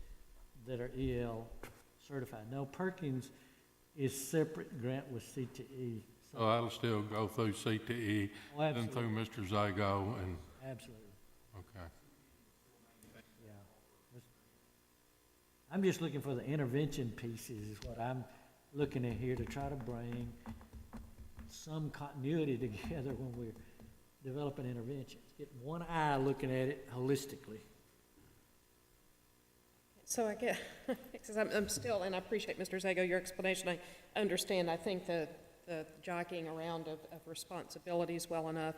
that are EL certified. Now, Perkins is separate grant with CTE. So that'll still go through CTE, Oh, then through Mr. Zago, and, Absolutely, okay. yeah. I'm just looking for the intervention pieces is what I'm looking at here, to try to bring some continuity together when we're developing interventions. Get one eye looking at it holistically. So I get, because I'm still, and I appreciate, Mr. Zago, your explanation. I understand, I think the jockeying around of responsibilities well enough.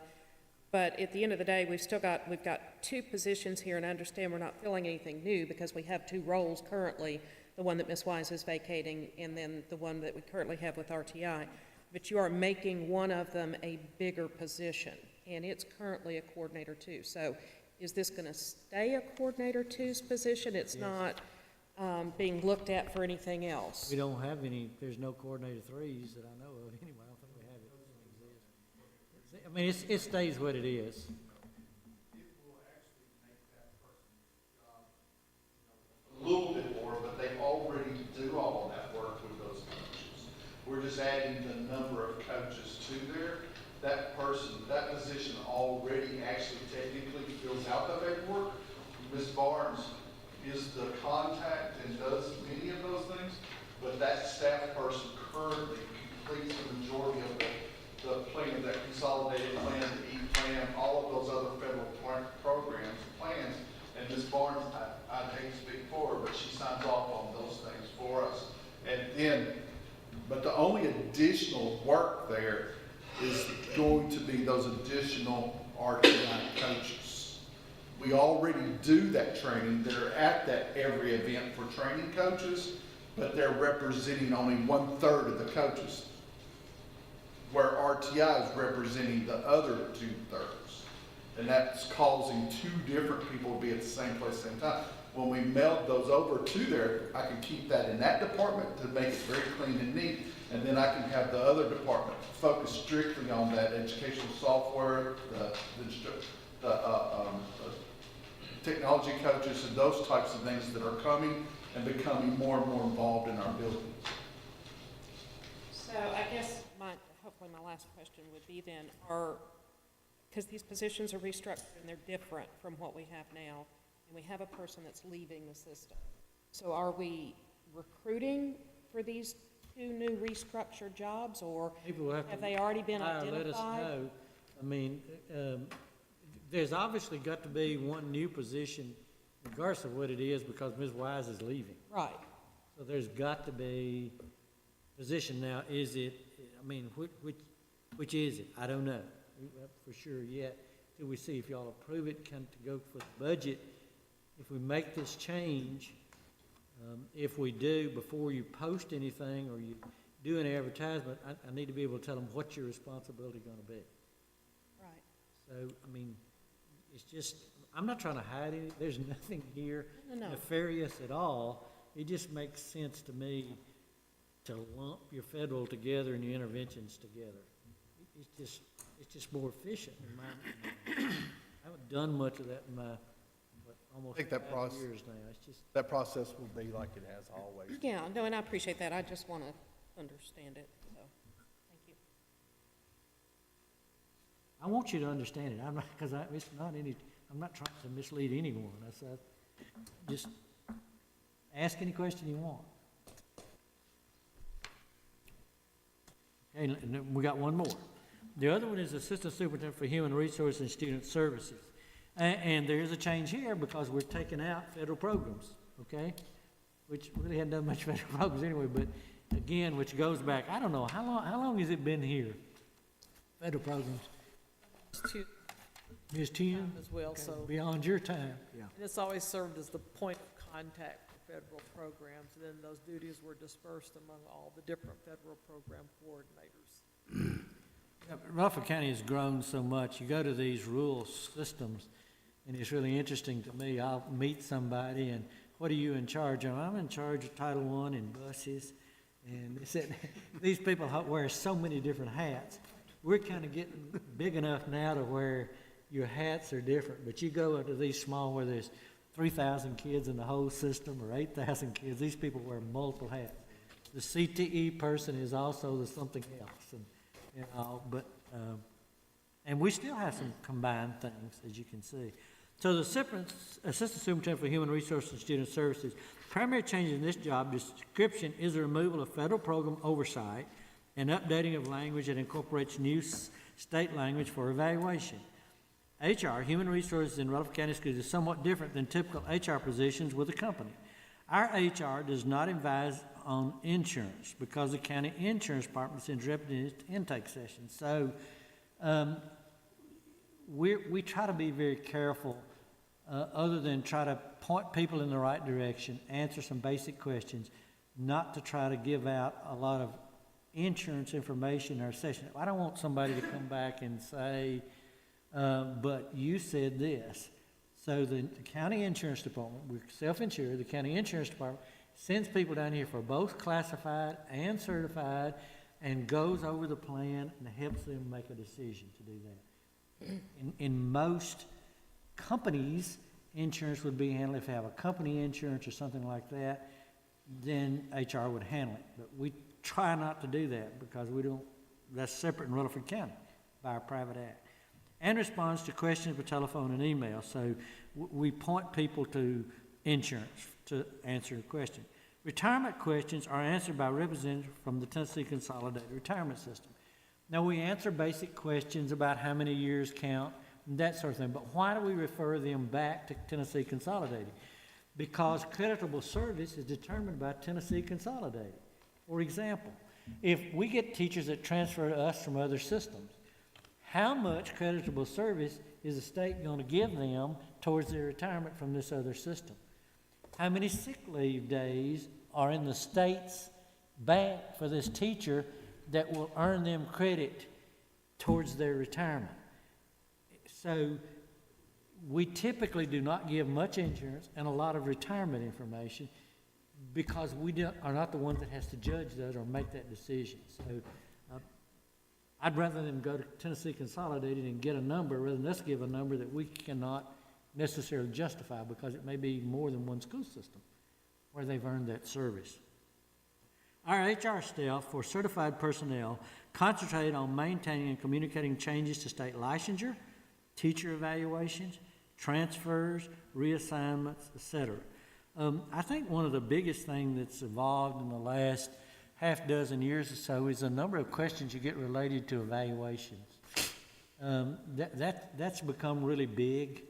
But at the end of the day, we've got two positions here, and I understand we're not filling anything new because we have two roles currently, the one that Ms. Wise is vacating and then the one that we currently have with RTI. But you are making one of them a bigger position, and it's currently a coordinator two. So is this going to stay a coordinator two's position? It's not being looked at for anything else? We don't have any, there's no coordinator threes that I know of anyway. I don't think we have it. I mean, it stays what it is. A little bit more, but they already do all of that work with those coaches. We're just adding the number of coaches to there. That person, that position already actually technically fills out the paperwork. Ms. Barnes is the contact and does many of those things, but that staff person currently completes the majority of the plan, that consolidated plan, the E-plan, all of those other federal programs, plans. And Ms. Barnes, I hate to speak for her, but she signs off on those things for us. And then, but the only additional work there is going to be those additional RTI coaches. We already do that training, that are at that every event for training coaches, but they're representing only 1/3 of the coaches, where RTI is representing the other 2/3. And that's causing two different people to be at the same place at the same time. When we meld those over to there, I can keep that in that department to make it very clean and neat, and then I can have the other department focus strictly on that educational software, the technology coaches, and those types of things that are coming and becoming more and more involved in our buildings. So I guess hopefully my last question would be then, because these positions are restructured and they're different from what we have now, and we have a person that's leaving the system. So are we recruiting for these two new restructured jobs, or People will have they already been identified? Let us know. I mean, there's obviously got to be one new position, regardless of what it is, because Ms. Wise is leaving. Right. So there's got to be position now. Is it, I mean, which is it? I don't know for sure yet, till we see if y'all approve it, come to go for the budget. If we make this change, if we do, before you post anything or you do an advertisement, I need to be able to tell them what's your responsibility gonna be. Right. So, I mean, it's just, I'm not trying to hide it. There's nothing here No. nefarious at all. It just makes sense to me to lump your federal together and your interventions together. It's just more efficient in my opinion. I haven't done much of that in my, almost I think that 5 years now. It's just, That process will be like it has always. Yeah, no, and I appreciate that. I just want to understand it, so, thank you. I want you to understand it. I'm not, because it's not any, I'm not trying to mislead anyone. Just ask any question you want. Okay, and then we got one more. The other one is Assistant Superintendent for Human Resources and Student Services. And there is a change here because we're taking out federal programs, okay? Which really hadn't done much federal programs anyway, but again, which goes back, I don't know, how long has it been here? Federal programs? It's 10? as well, Okay, so, beyond your time. Yeah. and it's always served as the point of contact for federal programs, and then those duties were dispersed among all the different federal program coordinators. Rutherford County has grown so much. You go to these rural systems, and it's really interesting to me. I'll meet somebody, and what are you in charge of? I'm in charge of Title I and buses. And they said, these people wear so many different hats. We're kind of getting big enough now to where your hats are different. But you go into these small where there's 3,000 kids in the whole system or 8,000 kids. These people wear multiple hats. The CTE person is also the something else. And we still have some combined things, as you can see. So the Assistant Superintendent for Human Resources and Student Services, primary change in this job description is the removal of federal program oversight and updating of language that incorporates new state language for evaluation. HR, Human Resources in Rutherford County Schools, is somewhat different than typical HR positions with a company. Our HR does not advise on insurance because the county insurance department sends representatives to intake sessions. So we try to be very careful, other than try to point people in the right direction, answer some basic questions, not to try to give out a lot of insurance information in our session. I don't want somebody to come back and say, but you said this. So the county insurance department, we're self-insured, the county insurance department sends people down here for both classified and certified and goes over the plan and helps them make a decision to do that. In most companies, insurance would be handled. If you have a company insurance or something like that, then HR would handle it. But we try not to do that because we don't, that's separate in Rutherford County by our private act. And responds to questions by telephone and email. So we point people to insurance to answer the question. Retirement questions are answered by representatives from the Tennessee Consolidated Retirement System. Now, we answer basic questions about how many years count, and that sort of thing, but why do we refer them back to Tennessee Consolidated? Because creditable service is determined by Tennessee Consolidated. For example, if we get teachers that transfer to us from other systems, how much creditable service is the state going to give them towards their retirement from this other system? How many sick leave days are in the state's bank for this teacher that will earn them credit towards their retirement? So we typically do not give much insurance and a lot of retirement information because we are not the ones that has to judge those or make that decision. So I'd rather them go to Tennessee Consolidated and get a number rather than us give a number that we cannot necessarily justify because it may be more than one school system where they've earned that service. Our HR staff for certified personnel concentrate on maintaining and communicating changes to state licensure, teacher evaluations, transfers, reassignments, etc. I think one of the biggest things that's evolved in the last half dozen years or so is the number of questions you get related to evaluations. That's become really big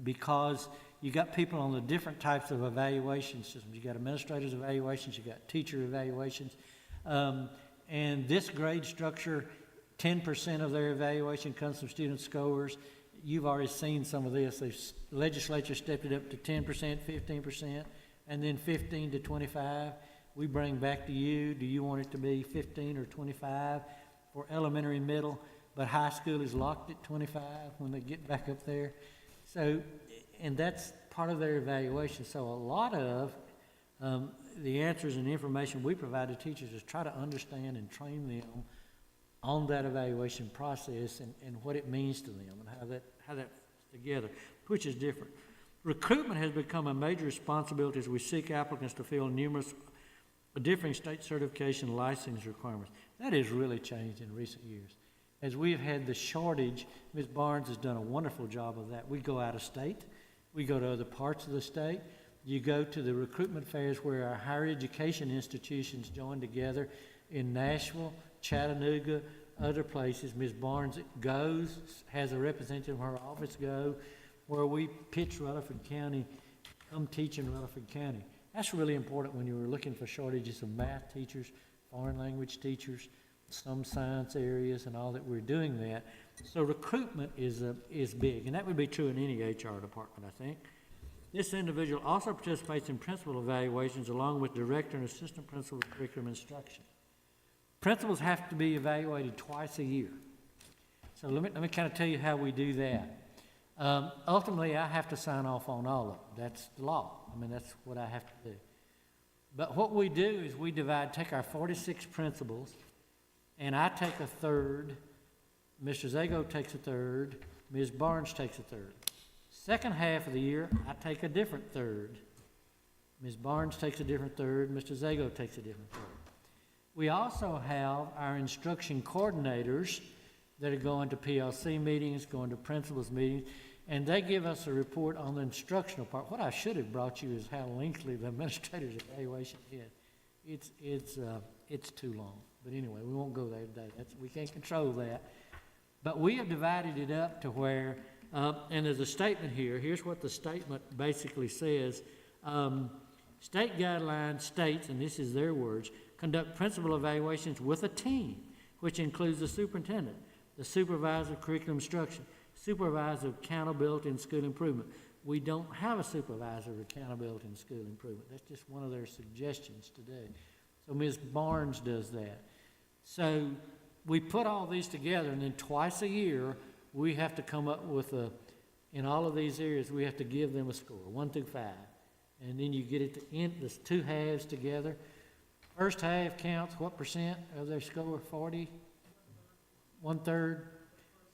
because you got people on the different types of evaluation systems. You got administrators' evaluations, you got teacher evaluations, and this grade structure, 10% of their evaluation comes from student scores. You've already seen some of this. The legislature stepped it up to 10%, 15%, and then 15 to 25. We bring back to you, do you want it to be 15 or 25 for elementary, middle, but high school is locked at 25 when they get back up there. So, and that's part of their evaluation. So a lot of the answers and information we provide to teachers is try to understand and train them on that evaluation process and what it means to them and how that fits together, which is different. Recruitment has become a major responsibility as we seek applicants to fill numerous differing state certification license requirements. That has really changed in recent years. As we've had the shortage, Ms. Barnes has done a wonderful job of that. We go out of state. We go to other parts of the state. You go to the recruitment fairs where our higher education institutions join together in Nashville, Chattanooga, other places. Ms. Barnes goes, has a representative from her office go, where we pitch Rutherford County, come teach in Rutherford County. That's really important when you're looking for shortages of math teachers, foreign language teachers, some science areas and all that. We're doing that. So recruitment is big, and that would be true in any HR department, I think. This individual also participates in principal evaluations along with director and assistant principal of curriculum instruction. Principals have to be evaluated twice a year. So let me kind of tell you how we do that. Ultimately, I have to sign off on all of it. That's the law. I mean, that's what I have to do. But what we do is we take our 46 principals, and I take a third, Mr. Zago takes a third, Ms. Barnes takes a third. Second half of the year, I take a different third. Ms. Barnes takes a different third, Mr. Zago takes a different third. We also have our instruction coordinators that are going to PLC meetings, going to principals meetings, and they give us a report on the instructional part. What I should have brought you is how lengthy the administrator's evaluation is. It's too long. But anyway, we won't go there today. We can't control that. But we have divided it up to where, and there's a statement here. Here's what the statement basically says. State guidelines states, and this is their words, conduct principal evaluations with a team, which includes the superintendent, the supervisor of curriculum instruction, supervisor of accountability and school improvement. We don't have a supervisor of accountability and school improvement. That's just one of their suggestions today. So Ms. Barnes does that. So we put all these together, and then twice a year, we have to come up with in all of these areas, we have to give them a score, 1 through 5. And then you get it to end, there's two halves together. First half counts what percent of their score? 40? 1/3?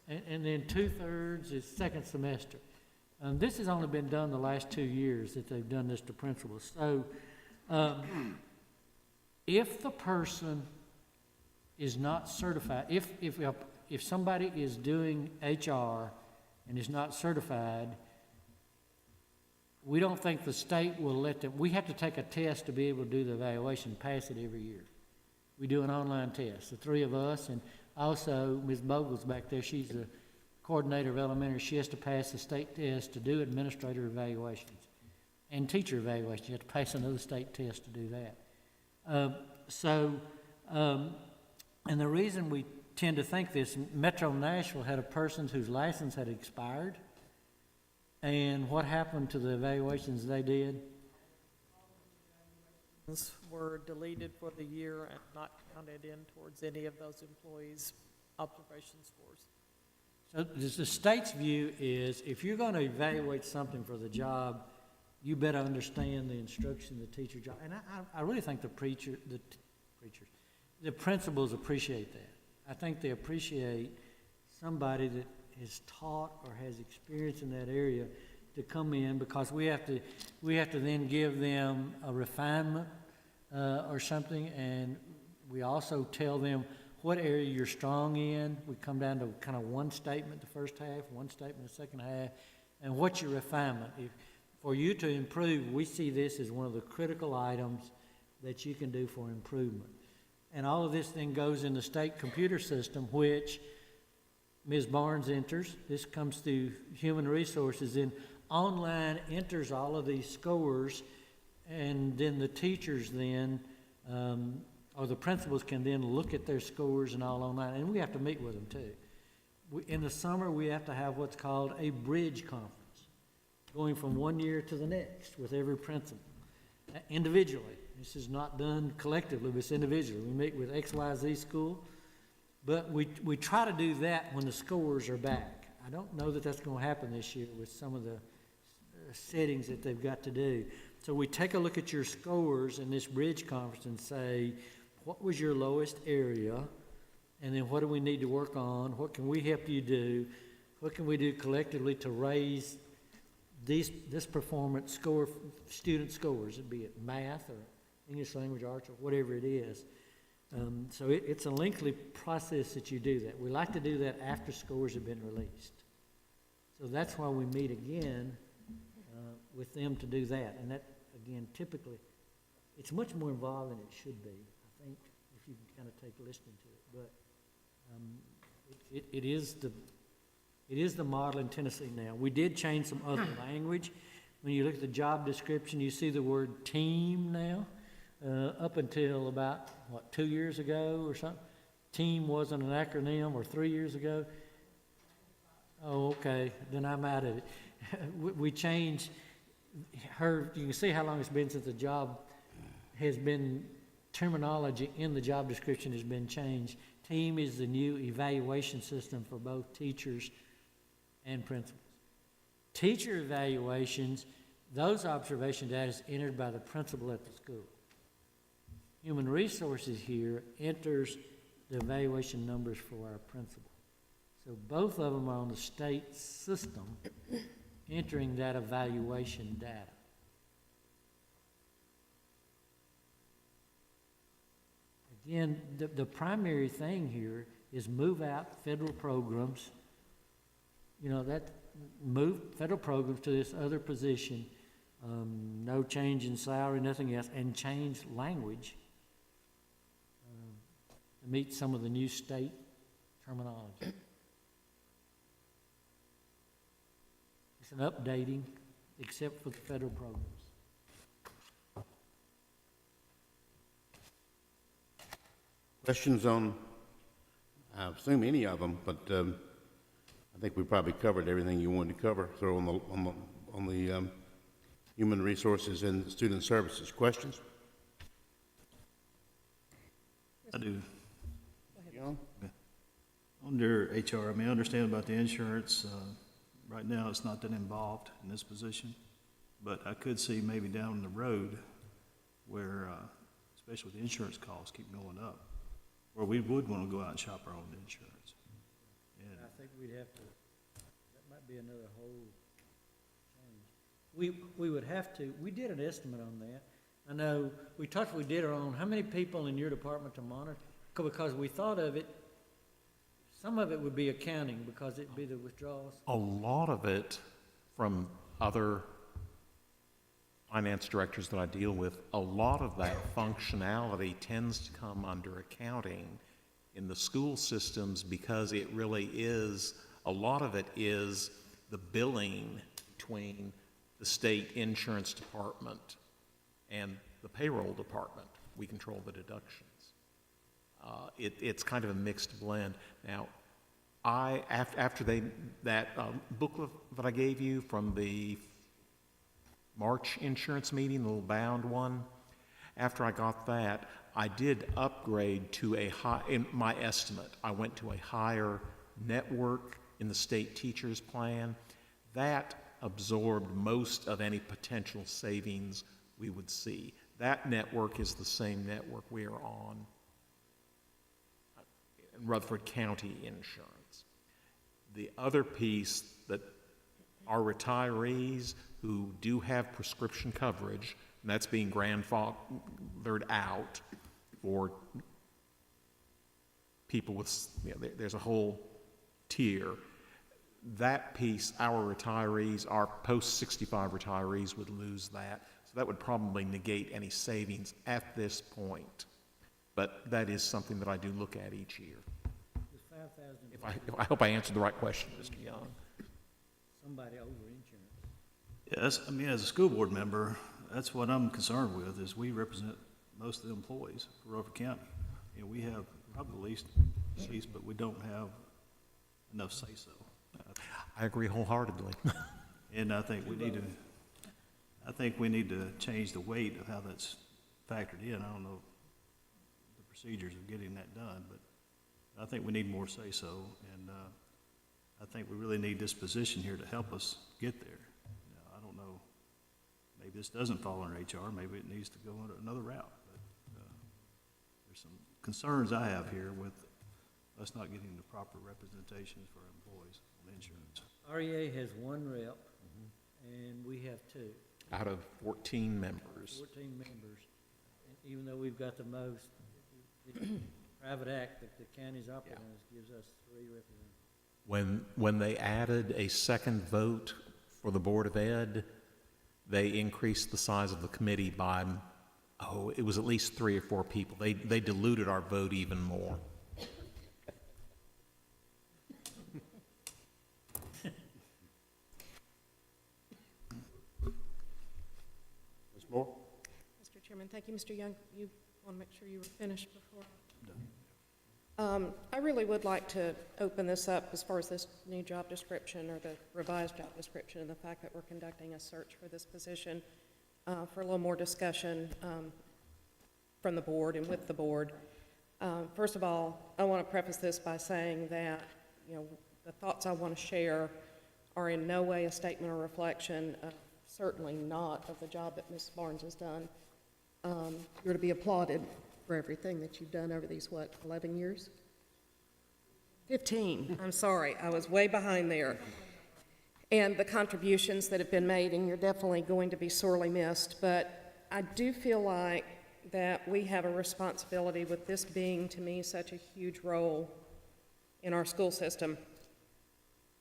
And then 2/3 is second semester. This has only been done the last 2 years that they've done this to principals. So if the person is not certified, if somebody is doing HR and is not certified, we don't think the state will let them. We have to take a test to be able to do the evaluation, pass it every year. We do an online test, the three of us, and also Ms. Bogle's back there. She's the coordinator of elementary. She has to pass the state test to do administrator evaluations and teacher evaluations. You have to pass another state test to do that. And the reason we tend to think this, Metro Nashville had a person whose license had expired. And what happened to the evaluations they did? Were deleted for the year and not counted in towards any of those employees' observation scores. So the state's view is if you're going to evaluate something for the job, you better understand the instruction, the teacher job. And I really think the principals appreciate that. I think they appreciate somebody that is taught or has experience in that area to come in, because we have to then give them a refinement or something, and we also tell them what area you're strong in. We come down to kind of one statement the first half, one statement the second half, and what's your refinement. For you to improve, we see this as one of the critical items that you can do for improvement. And all of this then goes in the state computer system, which Ms. Barnes enters. This comes through Human Resources, and online enters all of these scores, and then the teachers then, or the principals can then look at their scores and all online, and we have to meet with them too. In the summer, we have to have what's called a bridge conference, going from one year to the next with every principal, individually. This is not done collectively, but it's individually. We meet with XYZ school. But we try to do that when the scores are back. I don't know that that's going to happen this year with some of the settings that they've got to do. So we take a look at your scores in this bridge conference and say, what was your lowest area? And then what do we need to work on? What can we help you do? What can we do collectively to raise this performance score, student scores, be it math or English language arts or whatever it is. So it's a lengthy process that you do that. We like to do that after scores have been released. So that's why we meet again with them to do that. And that, again, typically, it's much more involved than it should be. I think you can kind of take listening to it. But it is the model in Tennessee now. We did change some other language. When you look at the job description, you see the word team now. Up until about, 2 years ago or something, team wasn't an acronym, or 3 years ago. Oh, okay, then I'm out of it. We changed her, you can see how long it's been since the job has been, terminology in the job description has been changed. Team is the new evaluation system for both teachers and principals. Teacher evaluations, those observation data is entered by the principal at the school. Human Resources here enters the evaluation numbers for our principal. So both of them are on the state system entering that evaluation data. Again, the primary thing here is move out federal programs, move federal programs to this other position, no change in salary, nothing else, and change language to meet some of the new state terminology. It's an updating, except for the federal programs. Questions on, I assume any of them, but I think we probably covered everything you wanted to cover. So on the human resources and student services, questions? I do. Young? Under HR, I understand about the insurance. Right now, it's not that involved in this position, but I could see maybe down the road where, especially with the insurance costs keep going up, where we would want to go out and shop our own insurance. And I think we'd have to, that might be another whole change. We would have to, we did an estimate on that. I know, we talked, we did our own, how many people in your department to monitor? Because we thought of it, some of it would be accounting because it'd be the withdrawals. A lot of it, from other finance directors that I deal with, a lot of that functionality tends to come under accounting in the school systems because it really is, a lot of it is the billing between the state insurance department and the payroll department. We control the deductions. It's kind of a mixed blend. Now, after that booklet that I gave you from the March insurance meeting, the little bound one, after I got that, I did upgrade to a high, in my estimate, I went to a higher network in the state teachers plan. That absorbed most of any potential savings we would see. That network is the same network we are on in Rutherford County Insurance. The other piece that our retirees who do have prescription coverage, and that's being grandfathered out for people with, there's a whole tier. That piece, our retirees, our post-65 retirees would lose that. So that would probably negate any savings at this point. But that is something that I do look at each year. I hope I answered the right question, Mr. Young. Somebody over insurance. yes, as a school board member, that's what I'm concerned with, is we represent most of the employees for Rutherford County. We have probably the least seats, but we don't have enough say-so. I agree wholeheartedly. And I think we need to change the weight of how that's factored in. I don't know the procedures of getting that done, but I think we need more say-so, and I think we really need this position here to help us get there. I don't know, maybe this doesn't fall under HR, maybe it needs to go another route, but there's some concerns I have here with us not getting the proper representations for our employees on insurance. REA has one rep, and we have two. Out of 14 members. 14 members, and even though we've got the most, the private act that the county's operating on gives us 3 representatives. When they added a second vote for the Board of Ed, they increased the size of the committee by oh, it was at least 3 or 4 people. They diluted our vote even more. Ms. Moore? Mr. Chairman, thank you. Mr. Young, you want to make sure you were finished before? I really would like to open this up as far as this new job description or the revised job description and the fact that we're conducting a search for this position for a little more discussion from the board and with the board. First of all, I want to preface this by saying that, the thoughts I want to share are in no way a statement or reflection, certainly not of the job that Ms. Barnes has done. You're to be applauded for everything that you've done over these, 11 years? 15, I'm sorry, I was way behind there. And the contributions that have been made, and you're definitely going to be sorely missed, but I do feel like that we have a responsibility with this being, to me, such a huge role in our school system,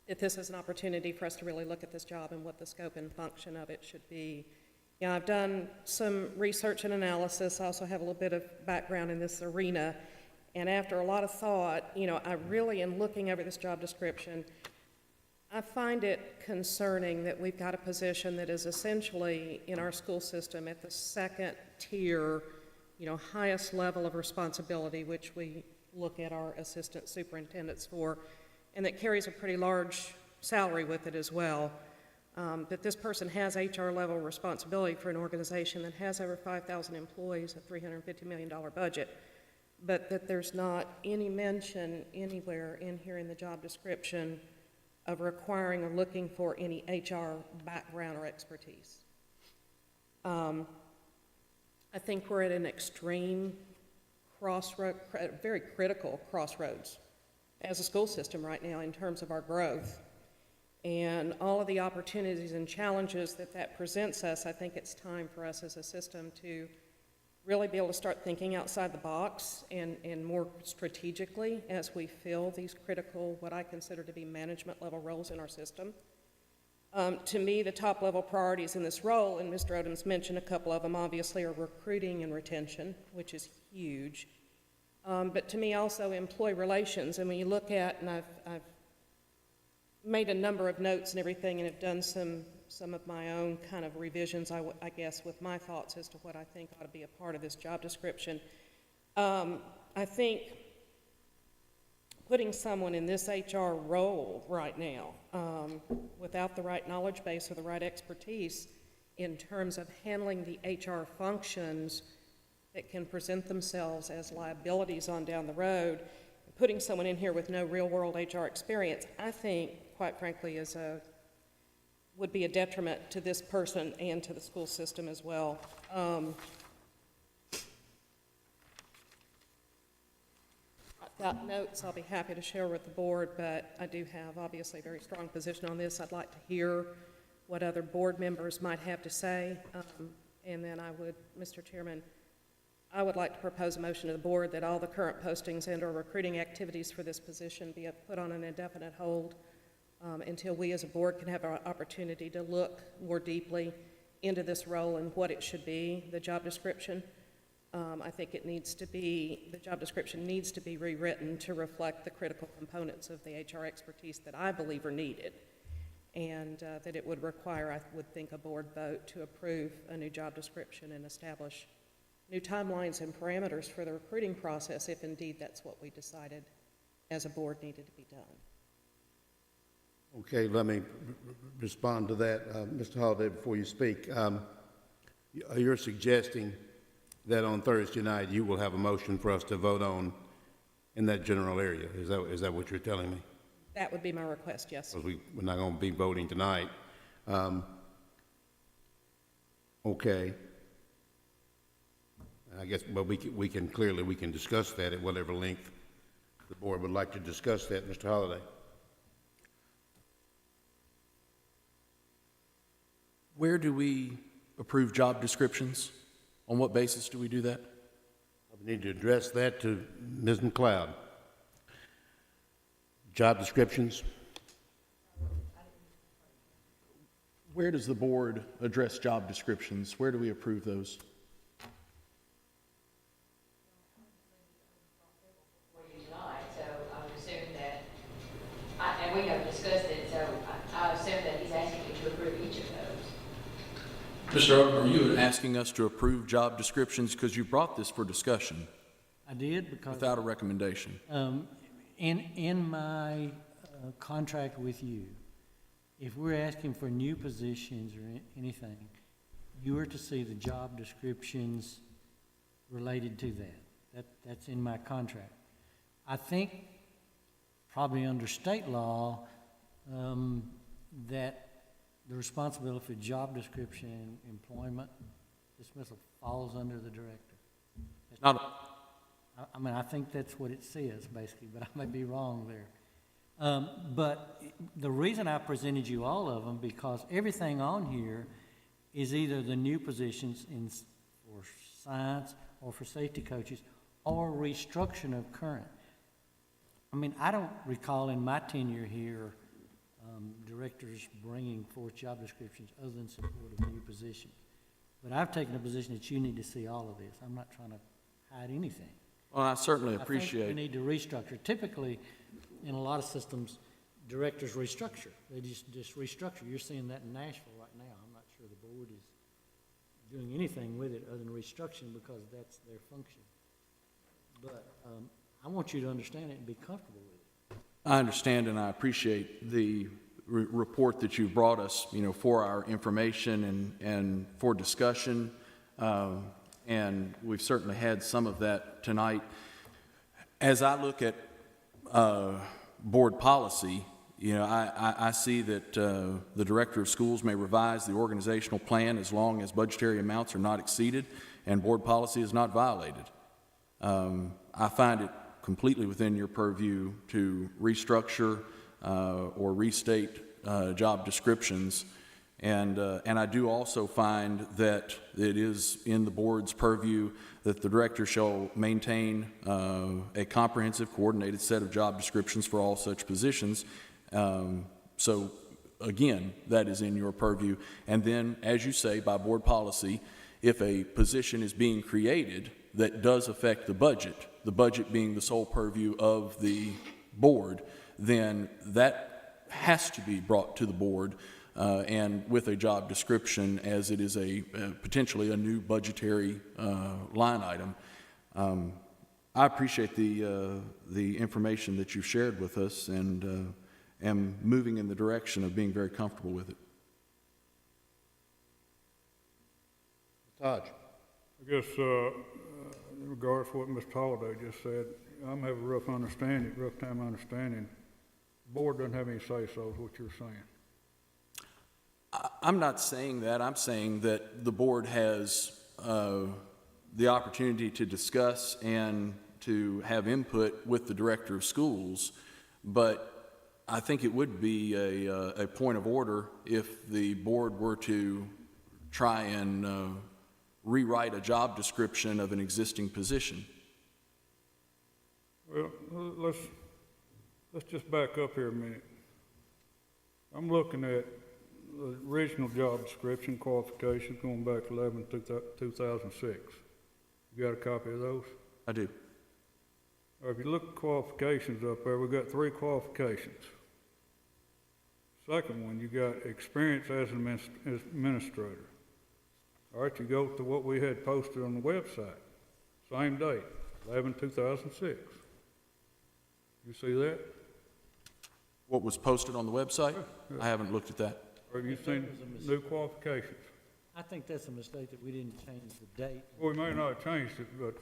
that this is an opportunity for us to really look at this job and what the scope and function of it should be. I've done some research and analysis. I also have a little bit of background in this arena. And after a lot of thought, I really, in looking over this job description, I find it concerning that we've got a position that is essentially in our school system at the second tier, highest level of responsibility, which we look at our assistant superintendents for, and that carries a pretty large salary with it as well. That this person has HR level responsibility for an organization that has over 5,000 employees, a $350 million budget, but that there's not any mention anywhere in here in the job description of requiring or looking for any HR background or expertise. I think we're at an extreme crossroad, very critical crossroads as a school system right now in terms of our growth. And all of the opportunities and challenges that presents us, I think it's time for us as a system to really be able to start thinking outside the box and more strategically as we fill these critical, what I consider to be management level roles in our system. To me, the top level priorities in this role, and Mr. Odom's mentioned a couple of them, obviously, are recruiting and retention, which is huge. But to me also employee relations, and when you look at, and I've made a number of notes and everything, and have done some of my own kind of revisions, I guess, with my thoughts as to what I think ought to be a part of this job description. I think putting someone in this HR role right now without the right knowledge base or the right expertise in terms of handling the HR functions that can present themselves as liabilities on down the road, putting someone in here with no real-world HR experience, I think, quite frankly, would be a detriment to this person and to the school system as well. I've got notes I'll be happy to share with the board, but I do have, obviously, a very strong position on this. I'd like to hear what other board members might have to say, and then I would, Mr. Chairman, I would like to propose a motion to the board that all the current postings and/or recruiting activities for this position be put on an indefinite hold until we as a board can have our opportunity to look more deeply into this role and what it should be, the job description. I think the job description needs to be rewritten to reflect the critical components of the HR expertise that I believe are needed, and that it would require, I would think, a board vote to approve a new job description and establish new timelines and parameters for the recruiting process, if indeed that's what we decided as a board needed to be done. Okay, let me respond to that. Mr. Holliday, before you speak, you're suggesting that on Thursday night you will have a motion for us to vote on in that general area. Is that what you're telling me? That would be my request, yes. Because we're not going to be voting tonight. Okay. I guess, well, we can discuss that at whatever length the board would like to discuss that. Mr. Holliday. Where do we approve job descriptions? On what basis do we do that? I need to address that to Ms. McLeod. Job descriptions? Where does the board address job descriptions? Where do we approve those? Mr. Odom, are you asking us to approve job descriptions because you brought this for discussion I did because. without a recommendation? In my contract with you, if we're asking for new positions or anything, you are to see the job descriptions related to that. That's in my contract. I think probably under state law, that the responsibility for job description, employment, dismissal falls under the director. I mean, I think that's what it says, basically, but I may be wrong there. But the reason I presented you all of them, because everything on here is either the new positions for science or for safety coaches or restructuring of current. I mean, I don't recall in my tenure here, directors bringing forth job descriptions other than support of new positions. But I've taken a position that you need to see all of this. I'm not trying to hide anything. Well, I certainly I think appreciate. we need to restructure. Typically, in a lot of systems, directors restructure. They just restructure. You're seeing that in Nashville right now. I'm not sure the board is doing anything with it other than restructuring because that's their function. But I want you to understand it and be comfortable with it. I understand and I appreciate the report that you brought us, for our information and for discussion. And we've certainly had some of that tonight. As I look at board policy, I see that the director of schools may revise the organizational plan as long as budgetary amounts are not exceeded and board policy is not violated. I find it completely within your purview to restructure or restate job descriptions. And I do also find that it is in the board's purview that the director shall maintain a comprehensive, coordinated set of job descriptions for all such positions. So again, that is in your purview. And then, as you say, by board policy, if a position is being created that does affect the budget being the sole purview of the board, then that has to be brought to the board and with a job description, as it is potentially a new budgetary line item. I appreciate the information that you've shared with us and am moving in the direction of being very comfortable with it. Taj. I guess, in regards to what Mr. Holliday just said, I'm having a rough time understanding. The board doesn't have any say-so is what you're saying. I'm not saying that. I'm saying that the board has the opportunity to discuss and to have input with the director of schools, but I think it would be a point of order if the board were to try and rewrite a job description of an existing position. Well, let's just back up here a minute. I'm looking at the original job description, qualifications going back to 11/2006. You got a copy of those? I do. If you look at qualifications up there, we've got 3 qualifications. Second one, you got experience as an administrator. All right, you go to what we had posted on the website. Same date, 11/2006. You see that? What was posted on the website? I haven't looked at that. Or have you seen new qualifications? I think that's a mistake that we didn't change the date. Well, we may not have changed it, but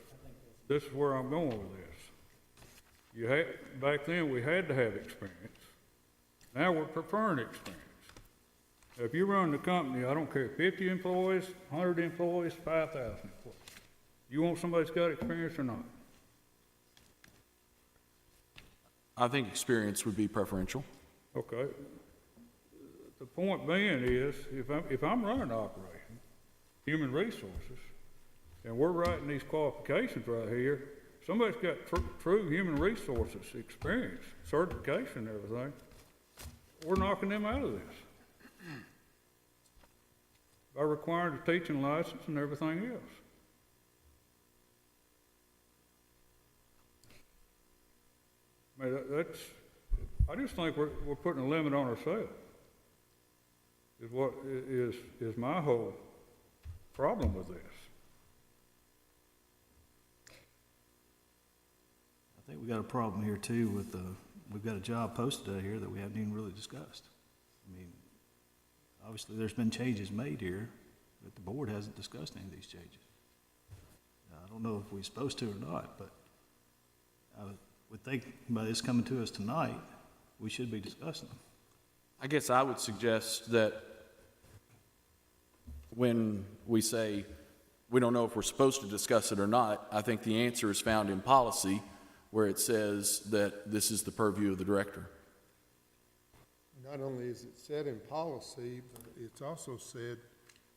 this is where I'm going with this. Back then, we had to have experience. Now we're preferring experience. If you run the company, I don't care, 50 employees, 100 employees, 5,000 employees. You want somebody that's got experience or not? I think experience would be preferential. Okay. The point being is, if I'm running an operation, human resources, and we're writing these qualifications right here, somebody's got true human resources experience, certification and everything, we're knocking them out of this. By requiring a teaching license and everything else. I mean, I just think we're putting a limit on ourselves. Is what is my whole problem with this. I think we got a problem here too with, we've got a job posted out here that we haven't even really discussed. I mean, obviously, there's been changes made here, but the board hasn't discussed any of these changes. Now, I don't know if we're supposed to or not, but I would think by this coming to us tonight, we should be discussing them. I guess I would suggest that when we say we don't know if we're supposed to discuss it or not, I think the answer is found in policy where it says that this is the purview of the director. Not only is it said in policy, but it's also said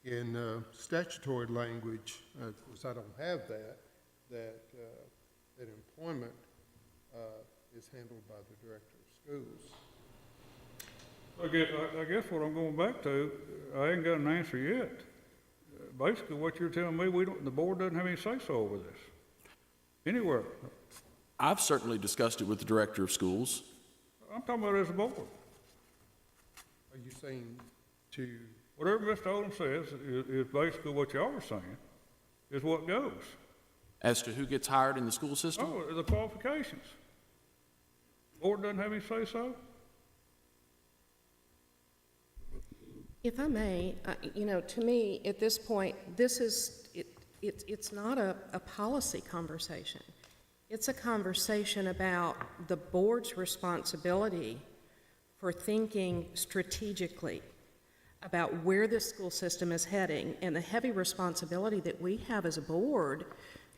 in statutory language, of course, I don't have that employment is handled by the director of schools. I guess what I'm going back to, I ain't got an answer yet. Basically, what you're telling me, the board doesn't have any say-so over this, anywhere. I've certainly discussed it with the director of schools. I'm talking about as a board. Are you saying to, Whatever Mr. Odom says is basically what y'all are saying, is what goes. As to who gets hired in the school system? Oh, the qualifications. Board doesn't have any say-so? If I may, to me, at this point, it's not a policy conversation. It's a conversation about the board's responsibility for thinking strategically about where the school system is heading and the heavy responsibility that we have as a board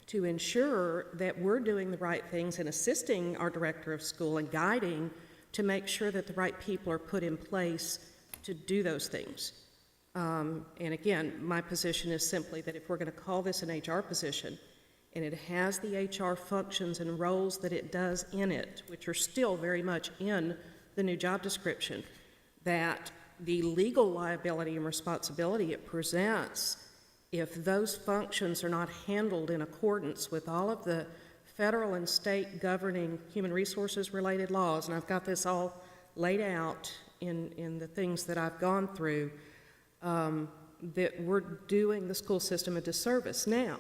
to ensure that we're doing the right things and assisting our director of school and guiding to make sure that the right people are put in place to do those things. And again, my position is simply that if we're going to call this an HR position, and it has the HR functions and roles that it does in it, which are still very much in the new job description, that the legal liability and responsibility it presents, if those functions are not handled in accordance with all of the federal and state governing human resources related laws, and I've got this all laid out in the things that I've gone through, that we're doing the school system a disservice. Now,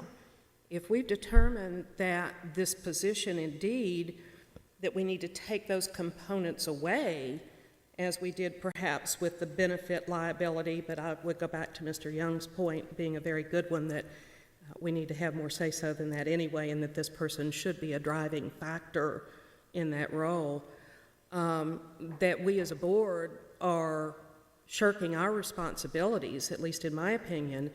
if we've determined that this position indeed, that we need to take those components away, as we did perhaps with the benefit liability, but I would go back to Mr. Young's point being a very good one, that we need to have more say-so than that anyway, and that this person should be a driving factor in that role, that we as a board are shirking our responsibilities, at least in my opinion,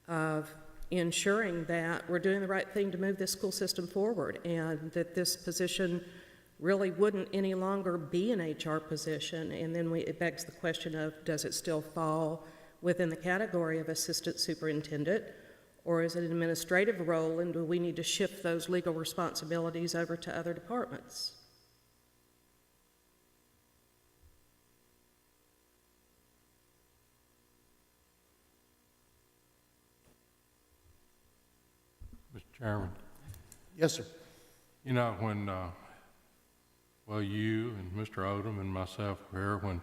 of ensuring that we're doing the right thing to move this school system forward, and that this position really wouldn't any longer be an HR position. And then it begs the question of, does it still fall within the category of assistant superintendent, or is it an administrative role, and do we need to shift those legal responsibilities over to other departments? Mr. Chairman, Yes, sir. you know, when, you and Mr. Odom and myself were here when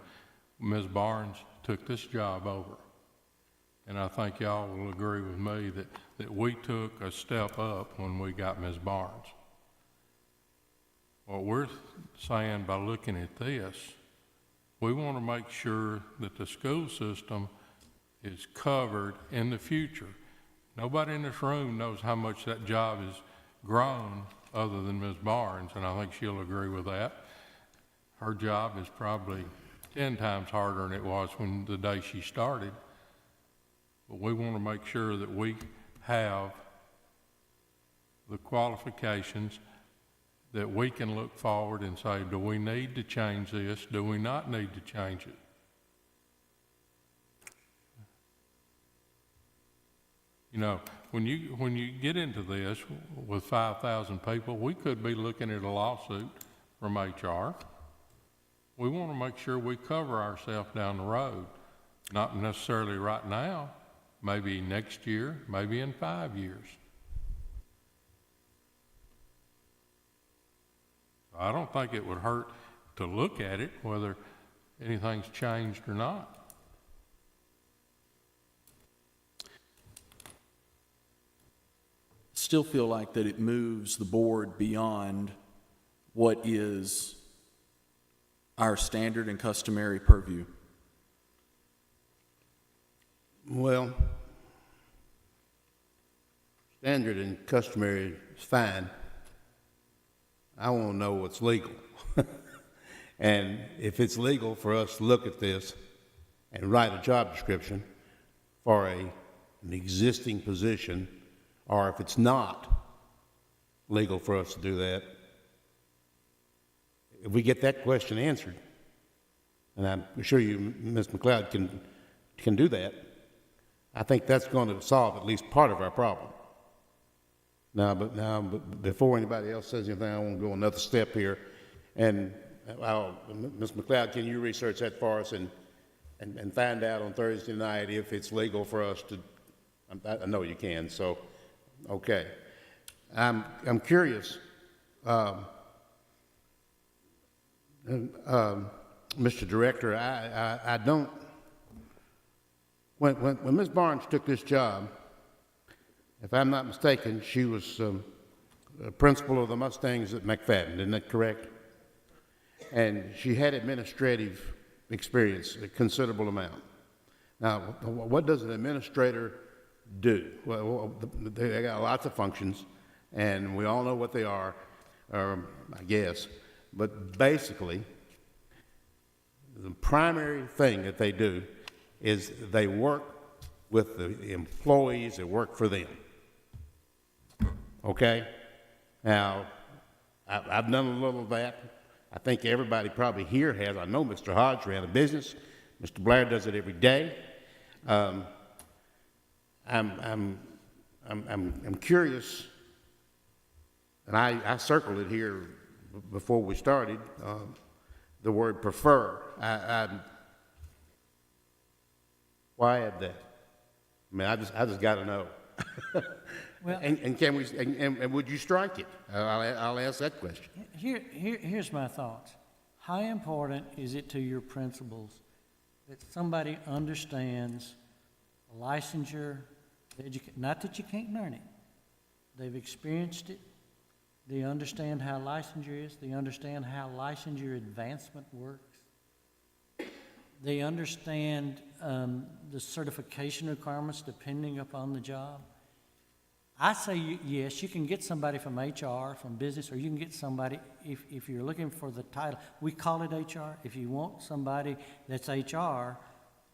Ms. Barnes took this job over. And I think y'all will agree with me that we took a step up when we got Ms. Barnes. What we're saying by looking at this, we want to make sure that the school system is covered in the future. Nobody in this room knows how much that job has grown other than Ms. Barnes, and I think she'll agree with that. Her job is probably 10 times harder than it was when the day she started. But we want to make sure that we have the qualifications that we can look forward and say, do we need to change this? Do we not need to change it? You know, when you get into this with 5,000 people, we could be looking at a lawsuit from HR. We want to make sure we cover ourselves down the road, not necessarily right now, maybe next year, maybe in 5 years. I don't think it would hurt to look at it, whether anything's changed or not. still feel like that it moves the board beyond what is our standard and customary purview. Well, standard and customary is fine. I want to know what's legal. And if it's legal for us to look at this and write a job description for an existing position, or if it's not legal for us to do that, if we get that question answered, and I'm sure you, Ms. McLeod, can do that, I think that's going to solve at least part of our problem. But before anybody else says anything, I want to go another step here. And Ms. McLeod, can you research that for us and find out on Thursday night if it's legal for us to? I know you can. So, okay. I'm curious, Mr. Director. I don't. When Ms. Barnes took this job, if I'm not mistaken, she was principal of the Mustangs at McFadden. Isn't that correct? And she had administrative experience, a considerable amount. Now, what does an administrator do? Well, they got lots of functions, and we all know what they are, I guess. But basically, the primary thing that they do is they work with the employees that work for them. Okay? Now, I've done a little of that. I think everybody probably here has. I know Mr. Hodge ran a business. Mr. Blair does it every day. I'm curious, and I circled it here before we started, the word prefer. Why add that? I mean, I just got to know. Well, and can we? And would you strike it? I'll ask that question. Here's my thoughts. How important is it to your principals that somebody understands licensure, not that you can't learn it. They've experienced it. They understand how licensure is. They understand how licensure advancement works. They understand the certification requirements depending upon the job. I say yes, you can get somebody from HR, from business, or you can get somebody, if you're looking for the title, we call it HR. If you want somebody that's HR,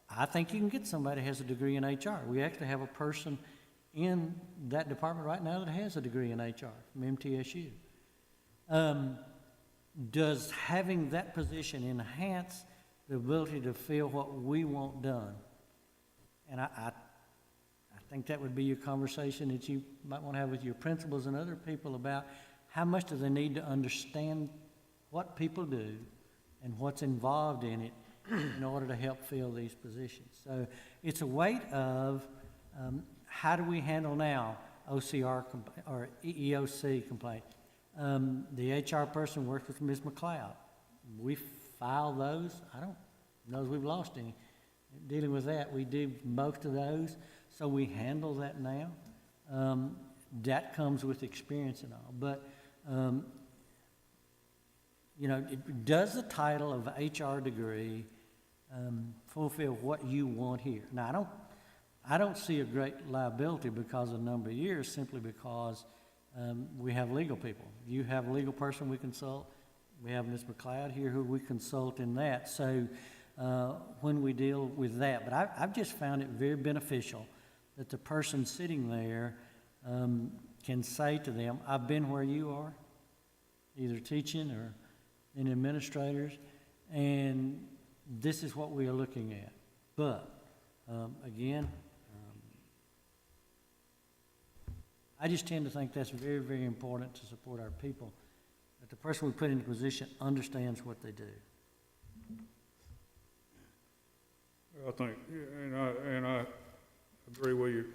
I think you can get somebody who has a degree in HR. We actually have a person in that department right now that has a degree in HR from MTSU. Does having that position enhance the ability to feel what we want done? And I think that would be your conversation that you might want to have with your principals and other people about how much do they need to understand what people do and what's involved in it in order to help fill these positions. So it's a weight of how do we handle now OCR or EEOC complaint. The HR person works with Ms. McLeod. We file those. I don't know if we've lost any. Dealing with that, we do most of those. So we handle that now. That comes with experience and all. But, does the title of HR degree fulfill what you want here? Now, I don't see a great liability because of the number of years, simply because we have legal people. You have a legal person we consult. We have Ms. McLeod here who we consult in that. So when we deal with that, but I've just found it very beneficial that the person sitting there can say to them, I've been where you are, either teaching or in administrators, and this is what we are looking at. But, again, I just tend to think that's very, very important to support our people, that the person we put into position understands what they do. I think, and I agree with you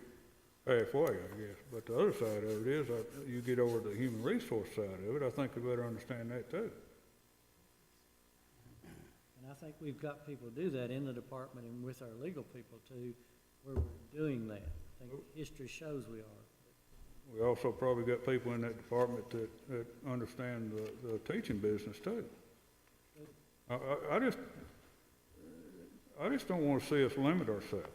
halfway, I guess. But the other side of it is, you get over the human resource side of it, I think we better understand that too. And I think we've got people do that in the department and with our legal people too, where we're doing that. I think history shows we are. we also probably got people in that department that understand the teaching business too. I just don't want to see us limit ourselves.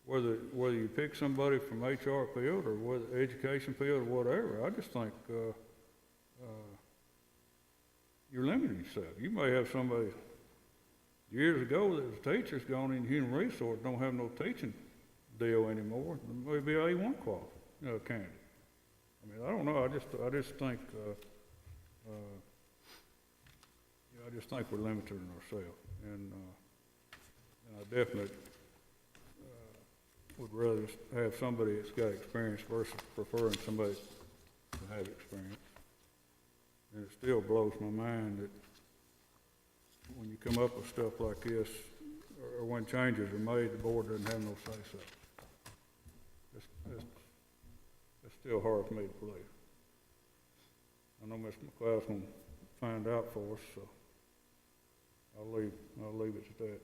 Whether you pick somebody from HR field or whether education field or whatever, I just think you're limiting yourself. You may have somebody years ago that was teachers gone in human resource, don't have no teaching deal anymore. Maybe A1 candidate. I mean, I don't know. I just think I just think we're limiting ourselves, and I definitely would rather have somebody that's got experience versus preferring somebody to have experience. And it still blows my mind that when you come up with stuff like this, or when changes are made, the board doesn't have no say-so. It's still hard for me to believe. I know Mr. McLeod's gonna find out for us, so I'll leave it at that.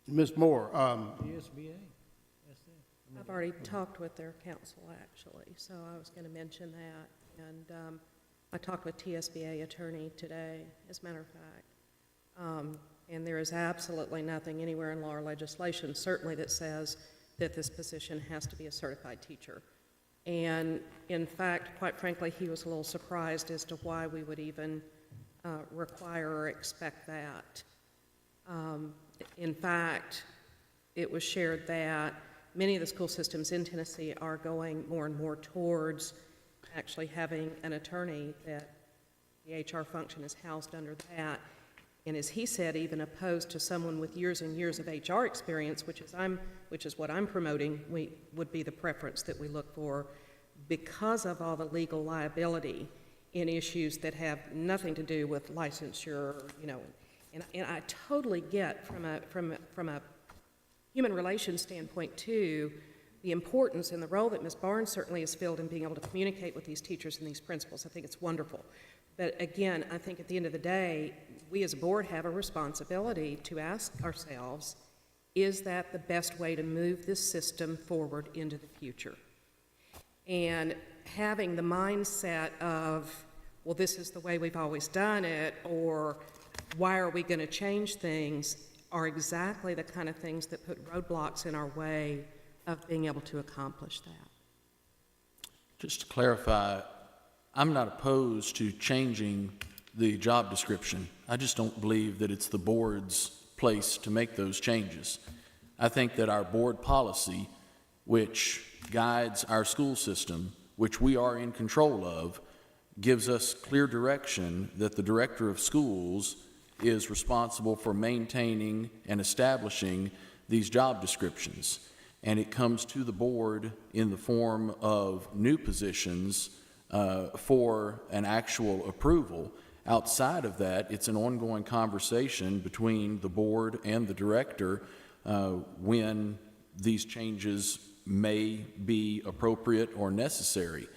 Ms. Moore, TSBA, that's it. I've already talked with their counsel, actually, so I was going to mention that. And I talked with TSBA attorney today, as a matter of fact. And there is absolutely nothing anywhere in law or legislation, certainly, that says that this position has to be a certified teacher. And in fact, quite frankly, he was a little surprised as to why we would even require or expect that. In fact, it was shared that many of the school systems in Tennessee are going more and more towards actually having an attorney, that the HR function is housed under that. And as he said, even opposed to someone with years and years of HR experience, which is what I'm promoting, would be the preference that we look for, because of all the legal liability in issues that have nothing to do with licensure, you know. And I totally get from a human relations standpoint too, the importance and the role that Ms. Barnes certainly has filled in being able to communicate with these teachers and these principals. I think it's wonderful. But again, I think at the end of the day, we as a board have a responsibility to ask ourselves, is that the best way to move this system forward into the future? And having the mindset of, well, this is the way we've always done it, or why are we going to change things, are exactly the kind of things that put roadblocks in our way of being able to accomplish that. Just to clarify, I'm not opposed to changing the job description. I just don't believe that it's the board's place to make those changes. I think that our board policy, which guides our school system, which we are in control of, gives us clear direction that the director of schools is responsible for maintaining and establishing these job descriptions. And it comes to the board in the form of new positions for an actual approval. Outside of that, it's an ongoing conversation between the board and the director when these changes may be appropriate or necessary.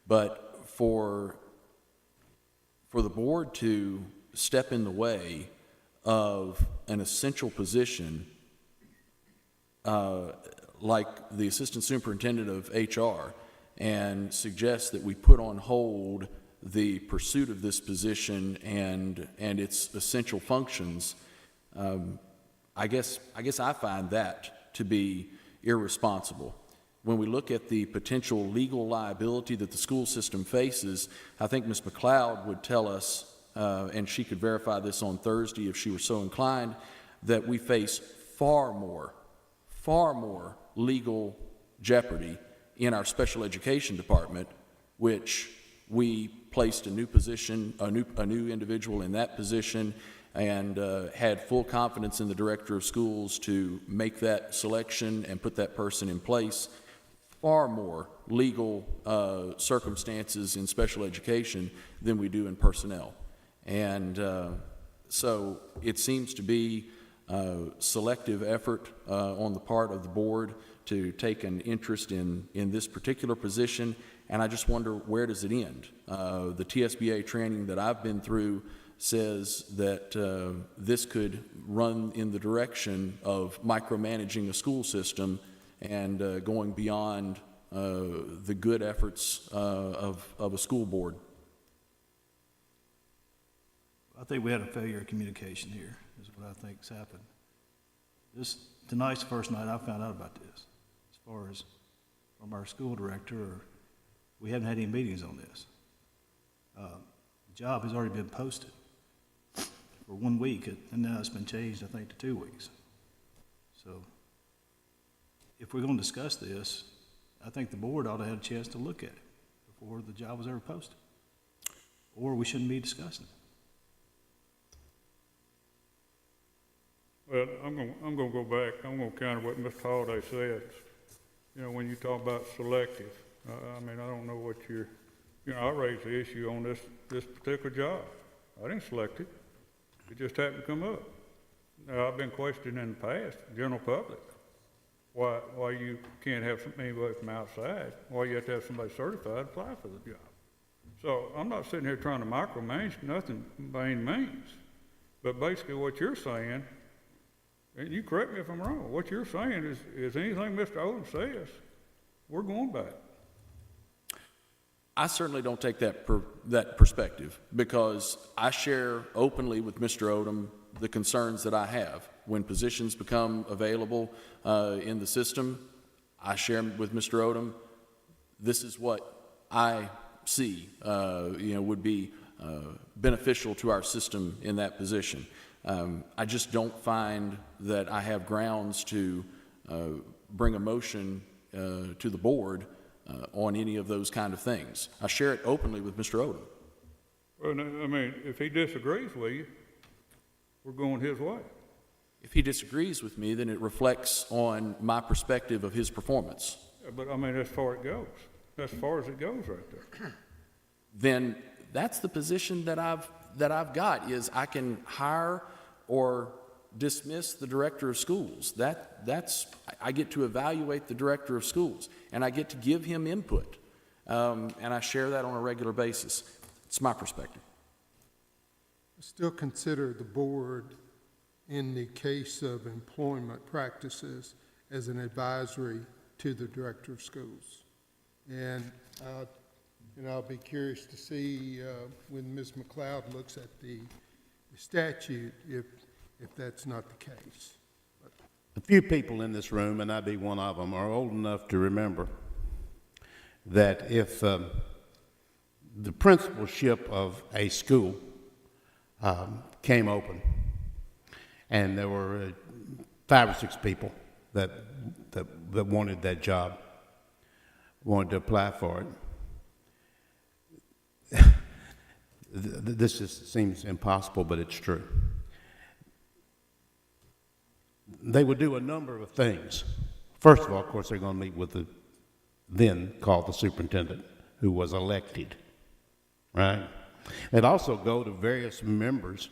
But for the board to step in the way of an essential position like the assistant superintendent of HR and suggest that we put on hold the pursuit of this position and its essential functions, I guess I find that to be irresponsible. When we look at the potential legal liability that the school system faces, I think Ms. McLeod would tell us, and she could verify this on Thursday if she were so inclined, that we face far more legal jeopardy in our special education department, which we placed a new position, a new individual in that position, and had full confidence in the director of schools to make that selection and put that person in place. Far more legal circumstances in special education than we do in personnel. And so it seems to be selective effort on the part of the board to take an interest in this particular position, and I just wonder, where does it end? The TSBA training that I've been through says that this could run in the direction of micromanaging a school system and going beyond the good efforts of a school board. I think we had a failure of communication here, is what I think's happened. Tonight's the first night I found out about this, as far as from our school director, or we haven't had any meetings on this. The job has already been posted for 1 week, and now it's been changed, I think, to 2 weeks. So if we're gonna discuss this, I think the board ought to have a chance to look at it before the job was ever posted. Or we shouldn't be discussing it. Well, I'm gonna go back, I'm gonna counter what Mr. Holliday said. You know, when you talk about selective, I mean, I don't know what you're, you know, I raised the issue on this particular job. I didn't select it. It just happened to come up. Now, I've been questioned in the past, general public, why you can't have anybody from outside, why you have to have somebody certified to apply for the job. So I'm not sitting here trying to micromanage nothing by any means. But basically what you're saying, and you correct me if I'm wrong, what you're saying is anything Mr. Odom says, we're going by it. I certainly don't take that perspective, because I share openly with Mr. Odom the concerns that I have. When positions become available in the system, I share with Mr. Odom, this is what I see would be beneficial to our system in that position. I just don't find that I have grounds to bring a motion to the board on any of those kind of things. I share it openly with Mr. Odom. Well, no, I mean, if he disagrees with you, we're going his way. If he disagrees with me, then it reflects on my perspective of his performance. Yeah, but I mean, as far as it goes. As far as it goes right there. Then that's the position that I've got, is I can hire or dismiss the director of schools. I get to evaluate the director of schools, and I get to give him input, and I share that on a regular basis. It's my perspective. Still consider the board, in the case of employment practices, as an advisory to the director of schools. And I'll be curious to see when Ms. McLeod looks at the statute if that's not the case. A few people in this room, and I'd be one of them, are old enough to remember that if the principalship of a school came open, and there were 5 or 6 people that wanted that job, wanted to apply for it. This just seems impossible, but it's true. They would do a number of things. First of all, of course, they're going to meet with the then called the superintendent, who was elected, right? They'd also go to various members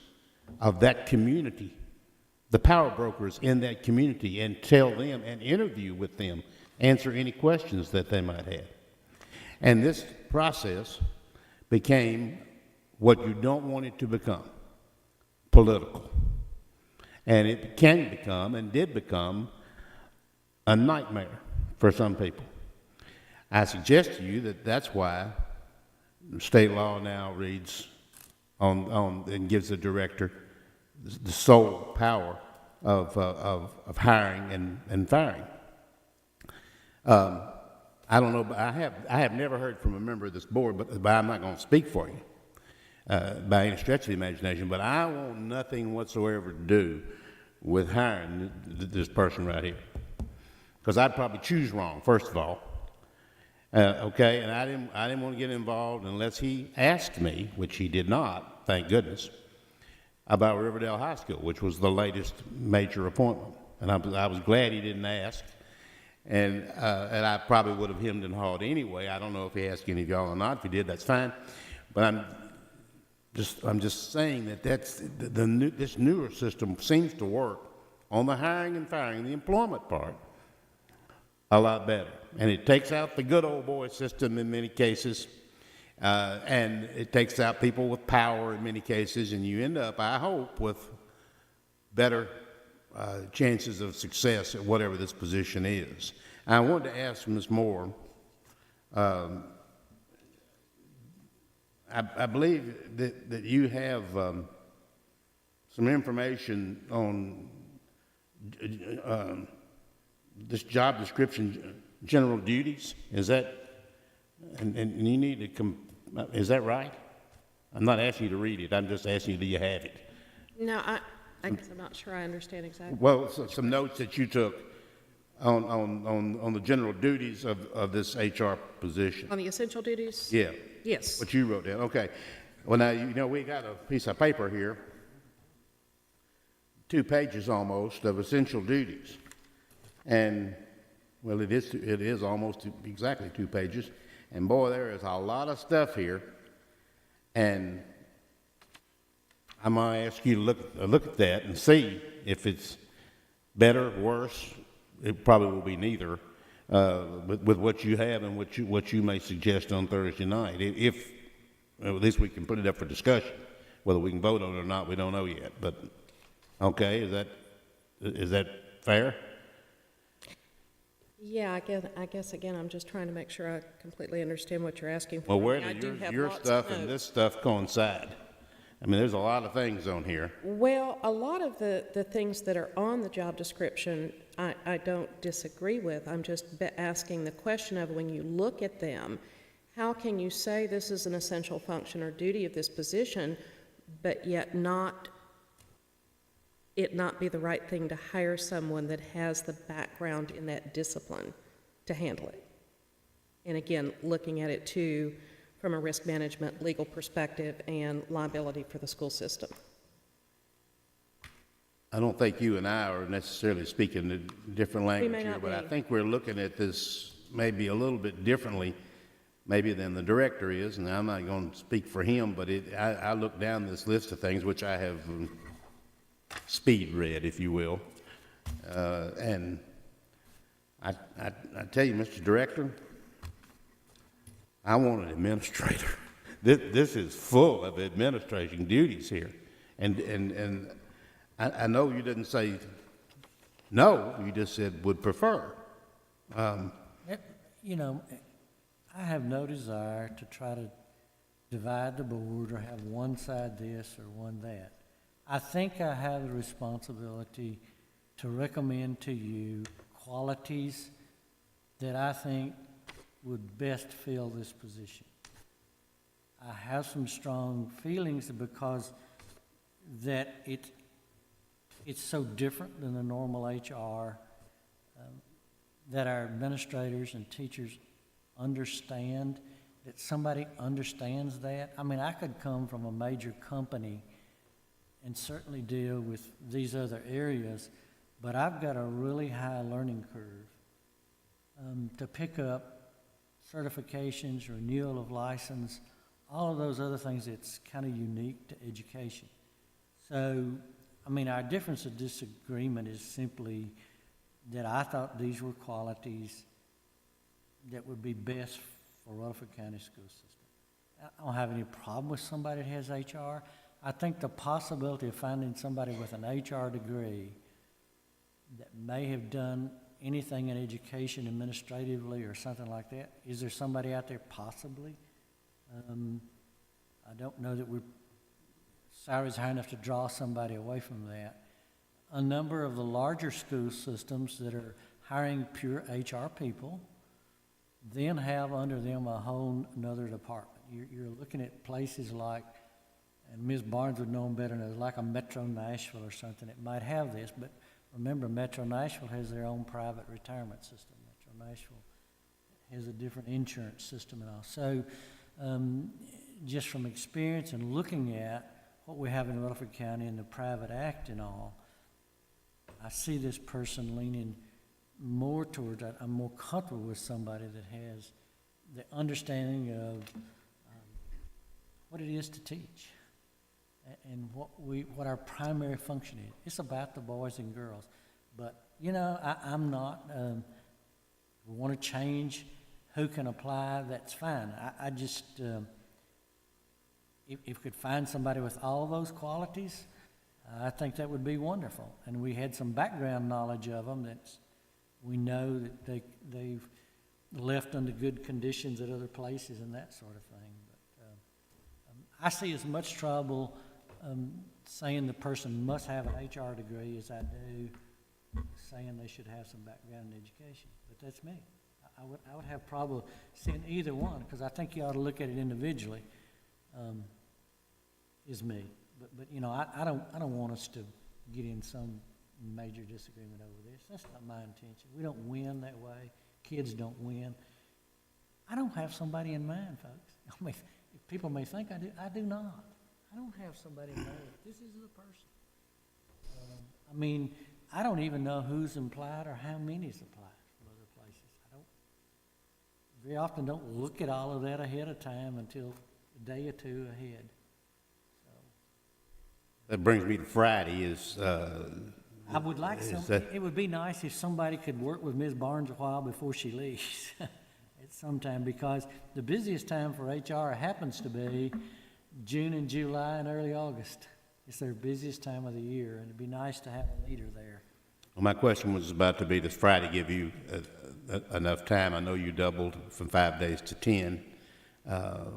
of that community, the power brokers in that community, and tell them and interview with them, answer any questions that they might have. And this process became what you don't want it to become, political. And it can become, and did become, a nightmare for some people. I suggest to you that that's why state law now reads on and gives the director the sole power of hiring and firing. I don't know, but I have never heard from a member of this board, but I'm not going to speak for you by any stretch of the imagination, but I want nothing whatsoever to do with hiring this person right here, because I'd probably choose wrong, first of all. Okay, and I didn't want to get involved unless he asked me, which he did not, thank goodness, about Riverdale High School, which was the latest major appointment. And I was glad he didn't ask, and I probably would have hemmed and hawed anyway. I don't know if he asked any of y'all or not. If he did, that's fine. But I'm just saying that this newer system seems to work on the hiring and firing, the employment part, a lot better. And it takes out the good old boy system in many cases, and it takes out people with power in many cases, and you end up, I hope, with better chances of success at whatever this position is. I wanted to ask Ms. Moore Um, I believe that you have some information on this job description, general duties. Is that, and you need to is that right? I'm not asking you to read it. I'm just asking you, do you have it? No, I guess I'm not sure I understand exactly. Well, some notes that you took on the general duties of this HR position. On the essential duties? Yeah. Yes. What you wrote down, okay. Well, now, you know, we got a piece of paper here, 2 pages almost of essential duties. And, well, it is almost exactly 2 pages. And boy, there is a lot of stuff here. And I'm going to ask you to look at that and see if it's better, worse. It probably will be neither, with what you have and what you may suggest on Thursday night. If at least we can put it up for discussion. Whether we can vote on it or not, we don't know yet. But okay, is that fair? Yeah, I guess again, I'm just trying to make sure I completely understand what you're asking for. Well, where I do do have your lots of stuff and notes. this stuff coincide? I mean, there's a lot of things on here. Well, a lot of the things that are on the job description, I don't disagree with. I'm just asking the question of when you look at them, how can you say this is an essential function or duty of this position, but yet it not be the right thing to hire someone that has the background in that discipline to handle it? And again, looking at it too from a risk management, legal perspective, and liability for the school system. I don't think you and I are necessarily speaking a different language may here, not but I be. think we're looking at this maybe a little bit differently, maybe than the director is, and I'm not going to speak for him, but I looked down this list of things, which I have speed read, if you will, and I tell you, Mr. Director, I want an administrator. This is full of administration duties here, and I know you didn't say no, you just said would prefer. You know, I have no desire to try to divide the board or have one side this or one that. I think I have the responsibility to recommend to you qualities that I think would best fill this position. I have some strong feelings because that it's so different than the normal HR, that our administrators and teachers understand, that somebody understands that. I mean, I could come from a major company and certainly deal with these other areas, but I've got a really high learning curve to pick up certifications, renewal of license, all of those other things that's kind of unique to education. So, I mean, our difference of disagreement is simply that I thought these were qualities that would be best for Rutherford County School System. I don't have any problem with somebody that has HR. I think the possibility of finding somebody with an HR degree that may have done anything in education administratively or something like that, is there somebody out there possibly? I don't know that salary's high enough to draw somebody away from that. A number of the larger school systems that are hiring pure HR people then have under them a whole nother department. You're looking at places like, and Ms. Barnes would know them better than like a Metro Nashville or something that might have this, but remember, Metro Nashville has their own private retirement system. Metro Nashville has a different insurance system and all. So just from experience and looking at what we have in Rutherford County and the private act and all, I see this person leaning more towards that. I'm more comfortable with somebody that has the understanding of what it is to teach and what our primary function is. It's about the boys and girls. But, you know, I'm not, we want to change who can apply, that's fine. I just, if we could find somebody with all those qualities, I think that would be wonderful. And we had some background knowledge of them that we know that they've left under good conditions at other places and that sort of thing. But I see as much trouble saying the person must have an HR degree as I do saying they should have some background in education. But that's me. I would have trouble seeing either one, because I think you ought to look at it individually, is me. But you know, I don't want us to get in some major disagreement over this. That's not my intention. We don't win that way. Kids don't win. I don't have somebody in mind, folks. I mean, people may think I do. I do not. I don't have somebody in mind. This is the person. I mean, I don't even know who's applied or how many's applied from other places. I don't, very often don't look at all of that ahead of time until a day or two ahead. That brings me to Friday I would like it would be nice if somebody could work with Ms. Barnes a while before she leaves at some time, because the busiest time for HR happens to be June and July and early August. It's their busiest time of the year, and it'd be nice to have a leader there. Well, my question was about to be, does Friday give you enough time? I know you doubled from 5 days to 10,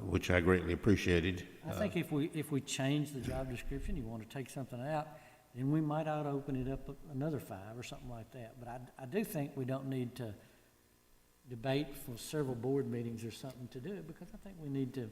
which I greatly appreciated. I think if we change the job description, you want to take something out, then we might ought to open it up another 5 or something like that. But I do think we don't need to debate for several board meetings or something to do it, because I think we need to,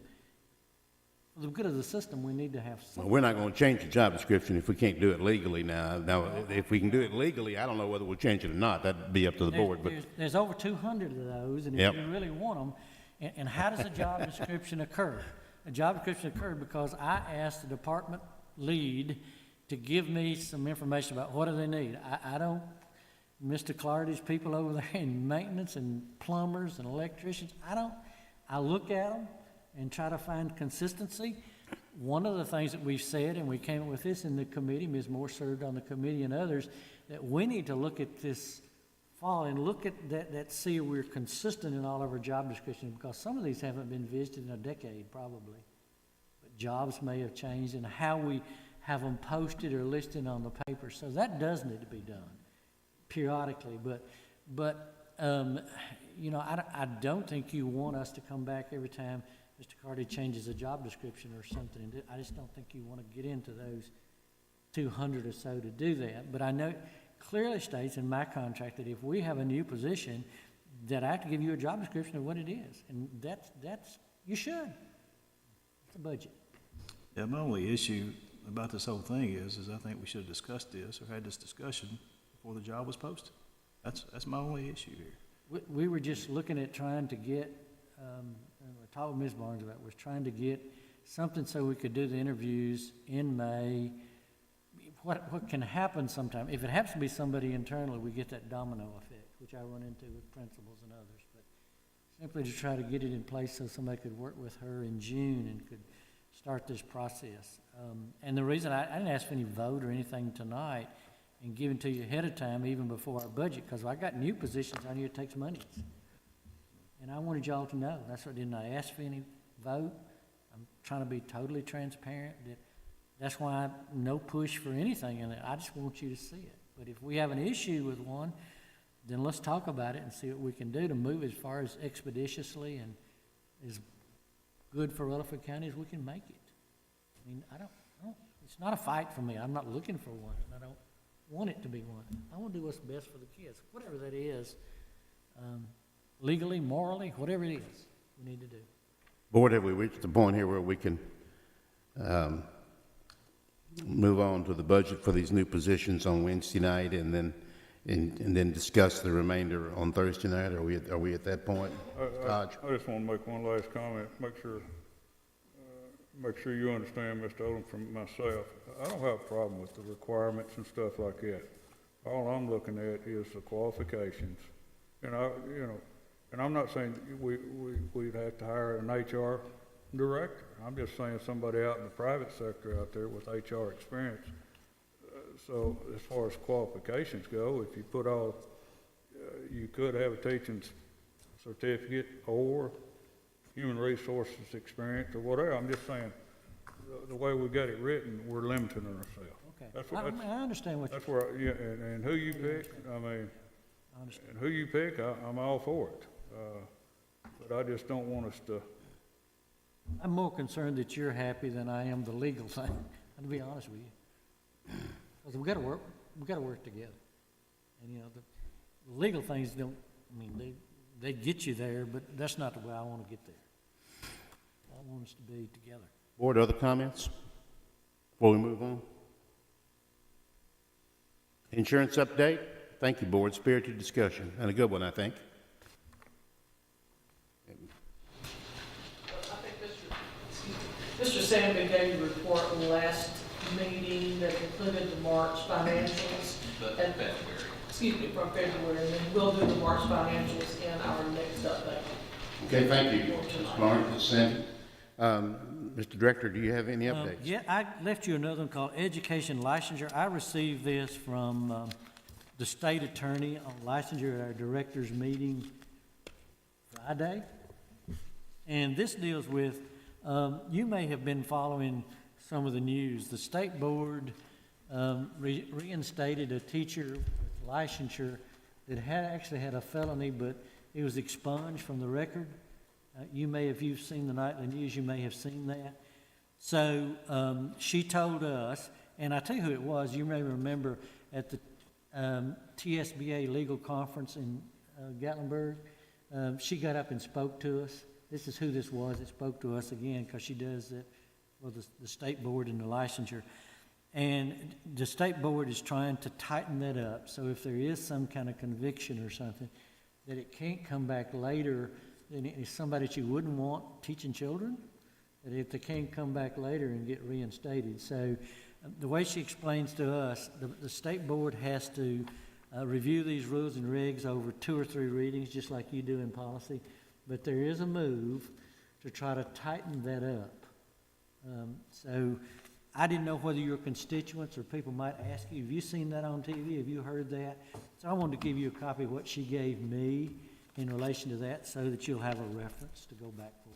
for the good of the system, we need to have Well, something. we're not going to change the job description if we can't do it legally now. Now, if we can do it legally, I don't know whether we'll change it or not. That'd be up to the board, but There's over 200 of those, and if Yep. you really want them, and how does a job description occur? A job description occurred because I asked the department lead to give me some information about what do they need. I don't, Mr. Clardy's people over there in maintenance and plumbers and electricians, I look at them and try to find consistency. One of the things that we've said, and we came up with this in the committee, Ms. Moore served on the committee and others, that we need to look at this fall and look at that, see if we're consistent in all of our job descriptions, because some of these haven't been visited in a decade, probably. But jobs may have changed and how we have them posted or listed on the paper. So that does need to be done periodically. But you know, I don't think you want us to come back every time Mr. Carty changes a job description or something. I just don't think you want to get into those 200 or so to do that. But I know it clearly states in my contract that if we have a new position, that I have to give you a job description of what it is. And that's you should. It's a budget. Yeah, my only issue about this whole thing is I think we should have discussed this or had this discussion before the job was posted. That's my only issue here. We were just looking at trying to get, and I talked with Ms. Barnes about, was trying to get something so we could do the interviews in May. What can happen sometime, if it happens to be somebody internally, we get that domino effect, which I run into with principals and others. But simply to try to get it in place so somebody could work with her in June and could start this process. And the reason I didn't ask for any vote or anything tonight and give it to you ahead of time, even before our budget, because I got new positions on here, it takes money. And I wanted y'all to know, that's what I didn't ask for any vote. I'm trying to be totally transparent. That's why no push for anything in it. I just want you to see it. But if we have an issue with one, then let's talk about it and see what we can do to move as far as expeditiously and as good for Rutherford County as we can make it. I mean, it's not a fight for me. I'm not looking for one, and I don't want it to be one. I want to do what's best for the kids, whatever that is, legally, morally, whatever it is, we need to do. Board, have we reached the point here where we can move on to the budget for these new positions on Wednesday night and then discuss the remainder on Thursday night? Are we at that point? I just want to make one last comment, make sure you understand, Mr. Odom, from myself. I don't have a problem with the requirements and stuff like that. All I'm looking at is the qualifications. And and I'm not saying we'd have to hire an HR director. I'm just saying somebody out in the private sector out there with HR experience. So as far as qualifications go, if you put all, you could have a teaching certificate or human resources experience or whatever. I'm just saying, the way we got it written, we're limiting ourselves. Okay, I understand what that's where, yeah, and who you pick, I mean, I understand. and who you pick, I'm all for it. but I just don't want us to, I'm more concerned that you're happy than I am the legal thing, to be honest with you. Because we gotta work together. And, you know, the legal things don't, I mean, they get you there, but that's not the way I want to get there. I want us to be together. Board, other comments before we move on? Insurance update? Thank you, Board. Spirited discussion, and a good one, I think. I think Mr. Sandvik gave a report in the last meeting that included the March financials. Excuse me, from February, and then we'll do the March financials in our next update. Okay, thank you, Ms. Barnes, Ms. Sandy. Mr. Director, do you have any updates? Yeah, I left you another one called Education Licensure. I received this from the state attorney on licensure at our directors meeting Friday. And this deals with, you may have been following some of the news. The state board reinstated a teacher with licensure that actually had a felony, but it was expunged from the record. You may, if you've seen the nightly news, you may have seen that. So she told us, and I tell you who it was, you may remember at the TSBA legal conference in Gatlinburg, she got up and spoke to us. This is who this was that spoke to us again, because she does it for the state board and the licensure. And the state board is trying to tighten that up, so if there is some kind of conviction or something, that it can't come back later, and it's somebody that you wouldn't want teaching children, that if they can't come back later and get reinstated. So the way she explains to us, the state board has to review these rules and regs over 2 or 3 readings, just like you do in policy, but there is a move to try to tighten that up. So I didn't know whether your constituents or people might ask you, have you seen that on TV? Have you heard that? So I wanted to give you a copy of what she gave me in relation to that, so that you'll have a reference to go back for,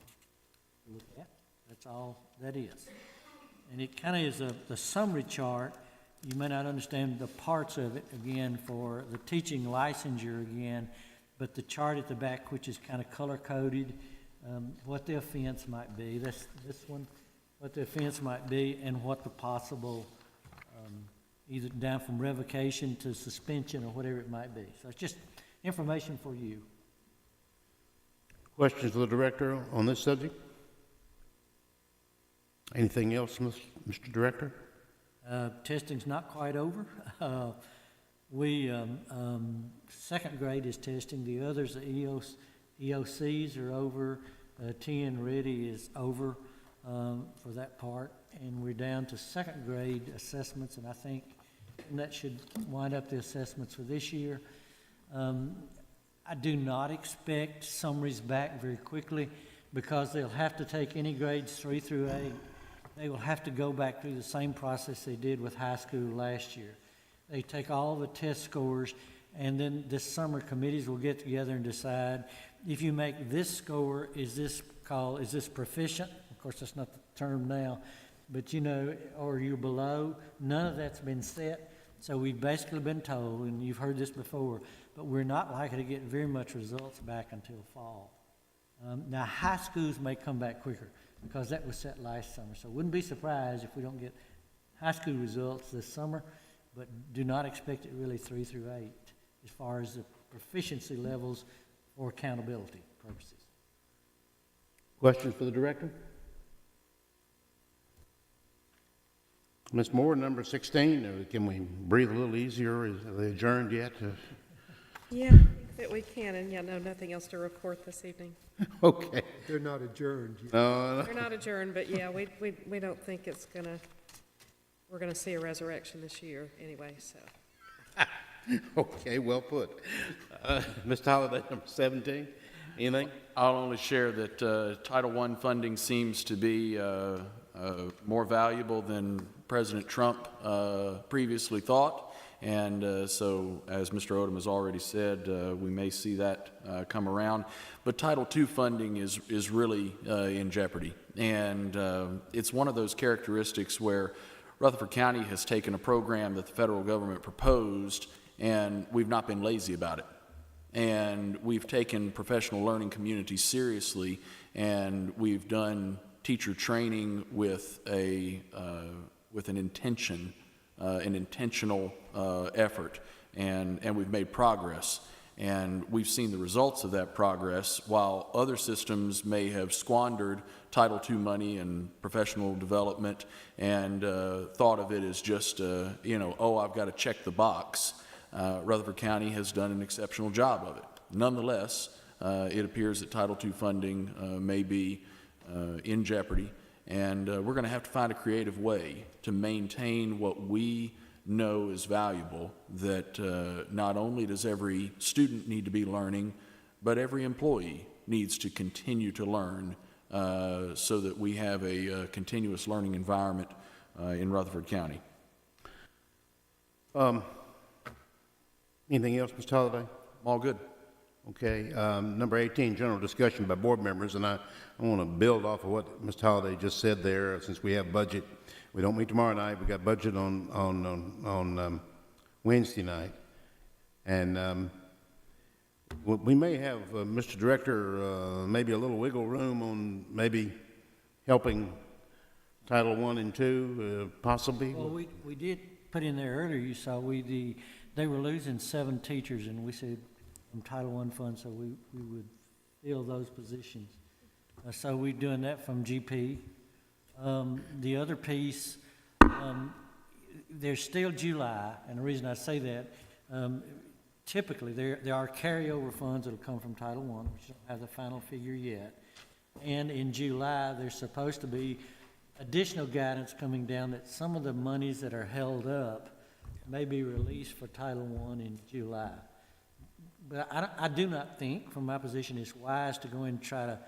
to look at. That's all that is. And it kind of is the summary chart. You may not understand the parts of it, again, for the teaching licensure again, but the chart at the back, which is kind of color-coded, what the offense might be, this one, what the offense might be, and what the possible, either down from revocation to suspension or whatever it might be. So it's just information for you. Questions of the director on this subject? Anything else, Mr. Director? Testing's not quite over. Second grade is testing. The others, the EOCs are over. TN Ready is over for that part. And we're down to second grade assessments, and I think that should wind up the assessments for this year. I do not expect summaries back very quickly, because they'll have to take any grades 3 through 8. They will have to go back through the same process they did with high school last year. They take all the test scores, and then this summer committees will get together and decide, if you make this score, is this proficient? Of course, that's not the term now, but you know, or you're below. None of that's been set. So we've basically been told, and you've heard this before, but we're not likely to get very much results back until fall. Now, high schools may come back quicker, because that was set last summer. So wouldn't be surprised if we don't get high school results this summer, but do not expect it really 3 through 8 as far as the proficiency levels for accountability purposes. Questions for the director? Ms. Moore, number 16, can we breathe a little easier? Are they adjourned yet? Yeah, I think that we can, and yeah, no, nothing else to report this evening. Okay. They're not adjourned yet. They're not adjourned, but yeah, we don't think we're gonna see a resurrection this year anyway, so. Okay, well put. Mr. Holliday, number 17, anything? I'll only share that Title I funding seems to be more valuable than President Trump previously thought. And so, as Mr. Odom has already said, we may see that come around. But Title II funding is really in jeopardy. And it's one of those characteristics where Rutherford County has taken a program that the federal government proposed, and we've not been lazy about it. and we've taken professional learning communities seriously, and we've done teacher training with with an intention, an intentional effort, and we've made progress. And we've seen the results of that progress, while other systems may have squandered Title II money and professional development and thought of it as just, oh, I've got to check the box. Rutherford County has done an exceptional job of it. Nonetheless, it appears that Title II funding may be in jeopardy, and we're going to have to find a creative way to maintain what we know is valuable, that not only does every student need to be learning, but every employee needs to continue to learn so that we have a continuous learning environment in Rutherford County. Anything else, Mr. Holliday? All good. Okay, number 18, general discussion by board members, and I want to build off of what Mr. Holliday just said there. Since we have budget, we don't meet tomorrow night. We got budget on Wednesday night, and we may have, Mr. Director, maybe a little wiggle room on maybe helping Title I and II, possibly. Well, we did put in there earlier, you saw, they were losing 7 teachers, and we said from Title I funds, so we would fill those positions. So we're doing that from GP. The other piece, there's still July, and the reason I say that, typically there are carryover funds that'll come from Title I, which don't have the final figure yet. And in July, there's supposed to be additional guidance coming down that some of the monies that are held up may be released for Title I in July. But I do not think, from my position, it's wise to go in and try to,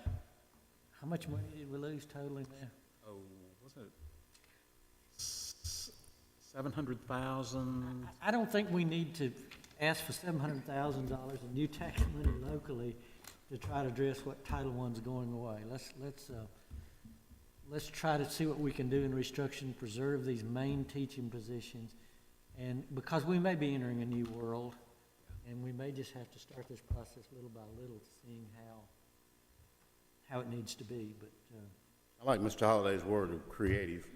how much money did we lose totally there? Oh, wasn't it 700,000? I don't think we need to ask for $700,000 in new tax money locally to try to address what Title I's going away. Let's try to see what we can do in restructuring, preserve these main teaching positions, and because we may be entering a new world, and we may just have to start this process little by little, seeing how it needs to be. But I like Mr. Holliday's word of creative.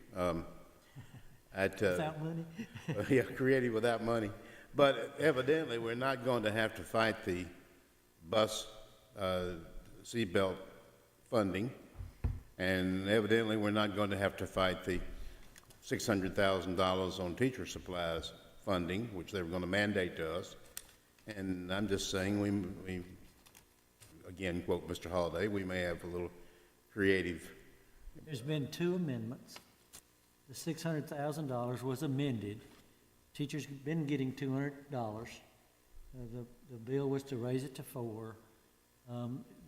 without money. Yeah, creative without money. But evidently, we're not going to have to fight the bus seatbelt funding, and evidently, we're not going to have to fight the $600,000 on teacher supplies funding, which they were going to mandate to us. And I'm just saying, we again, quote Mr. Holliday, we may have a little creative. There's been 2 amendments. The $600,000 was amended. Teachers have been getting $200. The bill was to raise it to $400.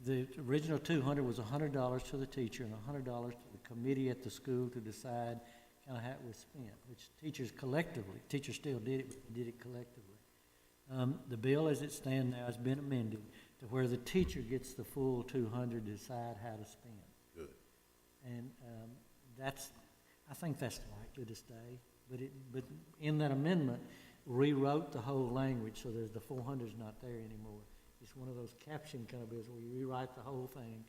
The original $200 was $100 to the teacher and $100 to the committee at the school to decide kind of how it was spent, which teachers still did it, but they did it collectively. The bill as it stands now has been amended to where the teacher gets the full $200 to decide how to spend. Good. And I think that's likely to stay. But in that amendment, rewrote the whole language so there's the 400's not there anymore. It's one of those caption kind of bills where you rewrite the whole thing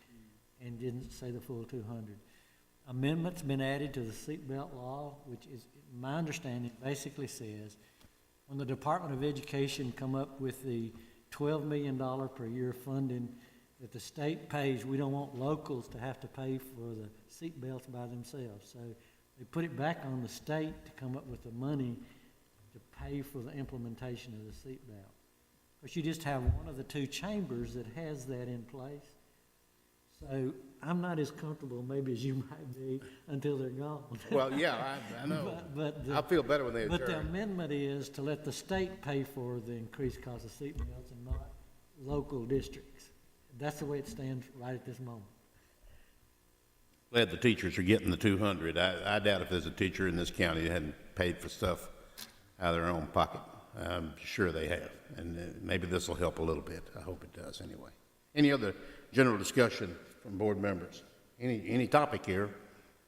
and didn't say the full 200. Amendment's been added to the seatbelt law, which is, my understanding, basically says when the Department of Education come up with the $12 million per year funding that the state pays, we don't want locals to have to pay for the seatbelts by themselves. So they put it back on the state to come up with the money to pay for the implementation of the seatbelt. But you just have one of the 2 chambers that has that in place. So I'm not as comfortable maybe as you might be until they're gone. Well, yeah, I know. I feel better when they adjourn. But the amendment is to let the state pay for the increased cost of seatbelts and not local districts. That's the way it stands right at this moment. Glad the teachers are getting the 200. I doubt if there's a teacher in this county that hadn't paid for stuff out of their own pocket. I'm sure they have, and maybe this will help a little bit. I hope it does anyway. Any other general discussion from board members? Any topic here?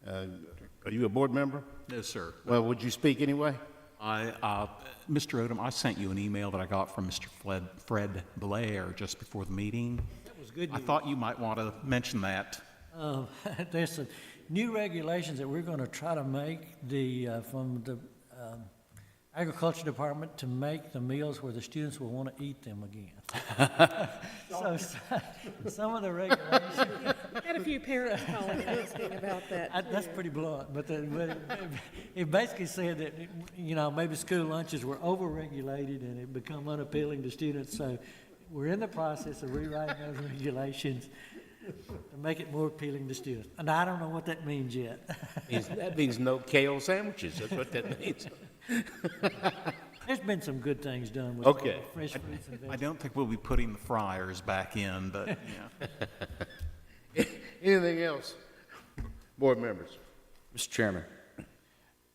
Are you a board member? No, sir. Well, would you speak anyway? Mr. Odom, I sent you an email that I got from Mr. Fred Blair just before the meeting. That was good I news. thought you might want to mention that. There's some new regulations that we're going to try to make from the Agriculture Department to make the meals where the students will want to eat them again. So some of the regulations. Had a few parents calling and asking about that, That's too. pretty blunt, but it basically said that, maybe school lunches were over-regulated and it become unappealing to students. So we're in the process of rewriting those regulations to make it more appealing to students. And I don't know what that means yet. That means no kale sandwiches, that's what that means. There's been some good things done with Okay. fresh fruits and I vegetables. don't think we'll be putting the fryers back in, but, yeah. Anything else? Board members? Mr. Chairman,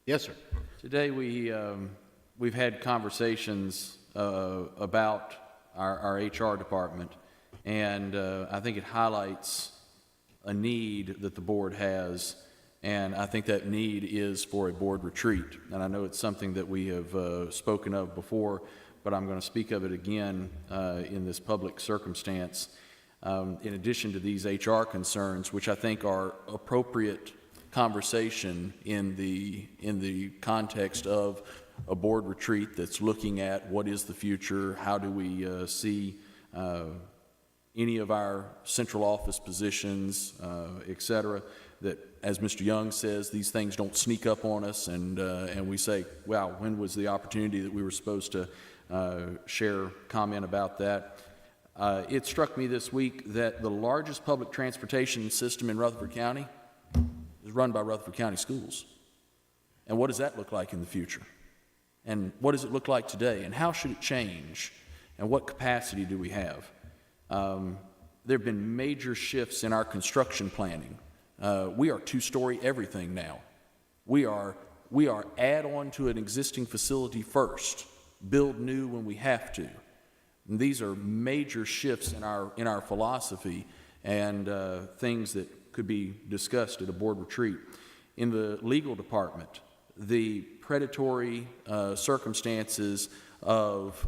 Yes, sir. today we've had conversations about our HR department, and I think it highlights a need that the board has, and I think that need is for a board retreat. And I know it's something that we have spoken of before, but I'm going to speak of it again in this public circumstance. In addition to these HR concerns, which I think are appropriate conversation in the context of a board retreat that's looking at what is the future, how do we see any of our central office positions, et cetera, that, as Mr. Young says, these things don't sneak up on us and we say, wow, when was the opportunity that we were supposed to share comment about that? It struck me this week that the largest public transportation system in Rutherford County is run by Rutherford County Schools. And what does that look like in the future? And what does it look like today? And how should it change? And what capacity do we have? There have been major shifts in our construction planning. We are two-story everything now. We are add on to an existing facility first, build new when we have to. And these are major shifts in our philosophy and things that could be discussed at a board retreat. In the legal department, the predatory circumstances of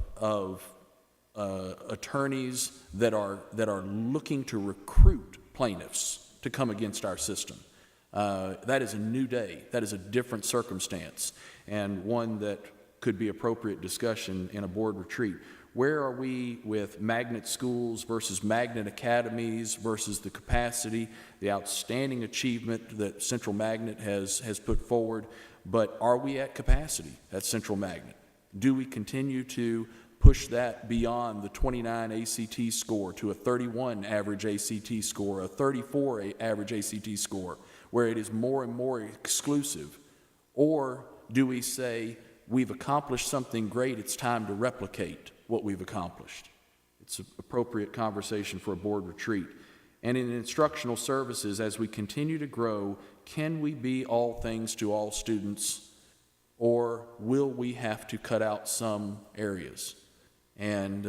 attorneys that are looking to recruit plaintiffs to come against our system. That is a new day. That is a different circumstance, and one that could be appropriate discussion in a board retreat. Where are we with magnet schools versus magnet academies versus the capacity, the outstanding achievement that Central Magnet has put forward, but are we at capacity at Central Magnet? Do we continue to push that beyond the 29 ACT score to a 31 average ACT score, a 34 average ACT score, where it is more and more exclusive? Or do we say, we've accomplished something great, it's time to replicate what we've accomplished? It's an appropriate conversation for a board retreat. And in instructional services, as we continue to grow, can we be all things to all students, or will we have to cut out some areas? And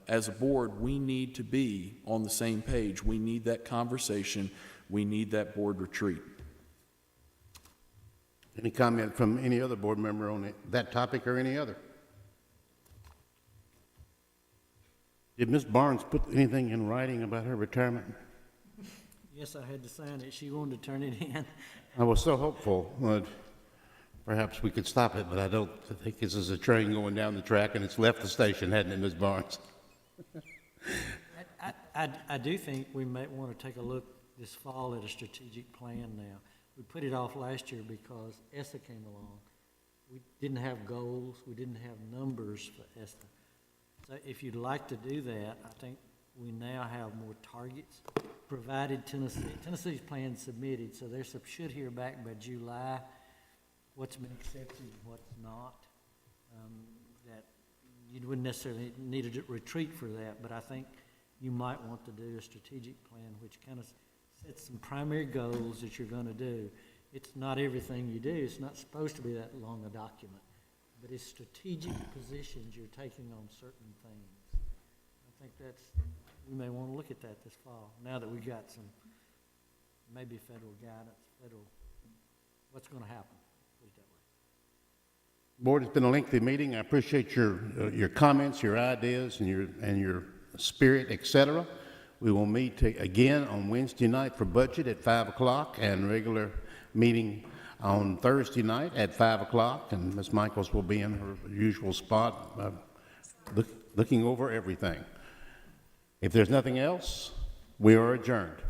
as a board, we need to be on the same page. We need that conversation. We need that board retreat. Any comment from any other board member on that topic or any other? Did Ms. Barnes put anything in writing about her retirement? Yes, I had to sign it. She wanted to turn it in. I was so hopeful that perhaps we could stop it, but I don't think this is a train going down the track and it's left the station, hadn't it, Ms. Barnes? I do think we might want to take a look this fall at a strategic plan now. We put it off last year because ESSA came along. We didn't have goals, we didn't have numbers for ESSA. So if you'd like to do that, I think we now have more targets, provided Tennessee's plan submitted, so they should hear back by July what's been accepted and what's not. That you wouldn't necessarily need a retreat for that, but I think you might want to do a strategic plan which kind of sets some primary goals that you're going to do. It's not everything you do. It's not supposed to be that long a document, but it's strategic positions you're taking on certain things. I think we may want to look at that this fall, now that we've got some, maybe federal guidance, what's going to happen, put it that way. Board, it's been a lengthy meeting. I appreciate your comments, your ideas, and your spirit, et cetera. We will meet again on Wednesday night for budget at 5 o'clock and regular meeting on Thursday night at 5 o'clock. And Ms. Michaels will be in her usual spot, looking over everything. If there's nothing else, we are adjourned.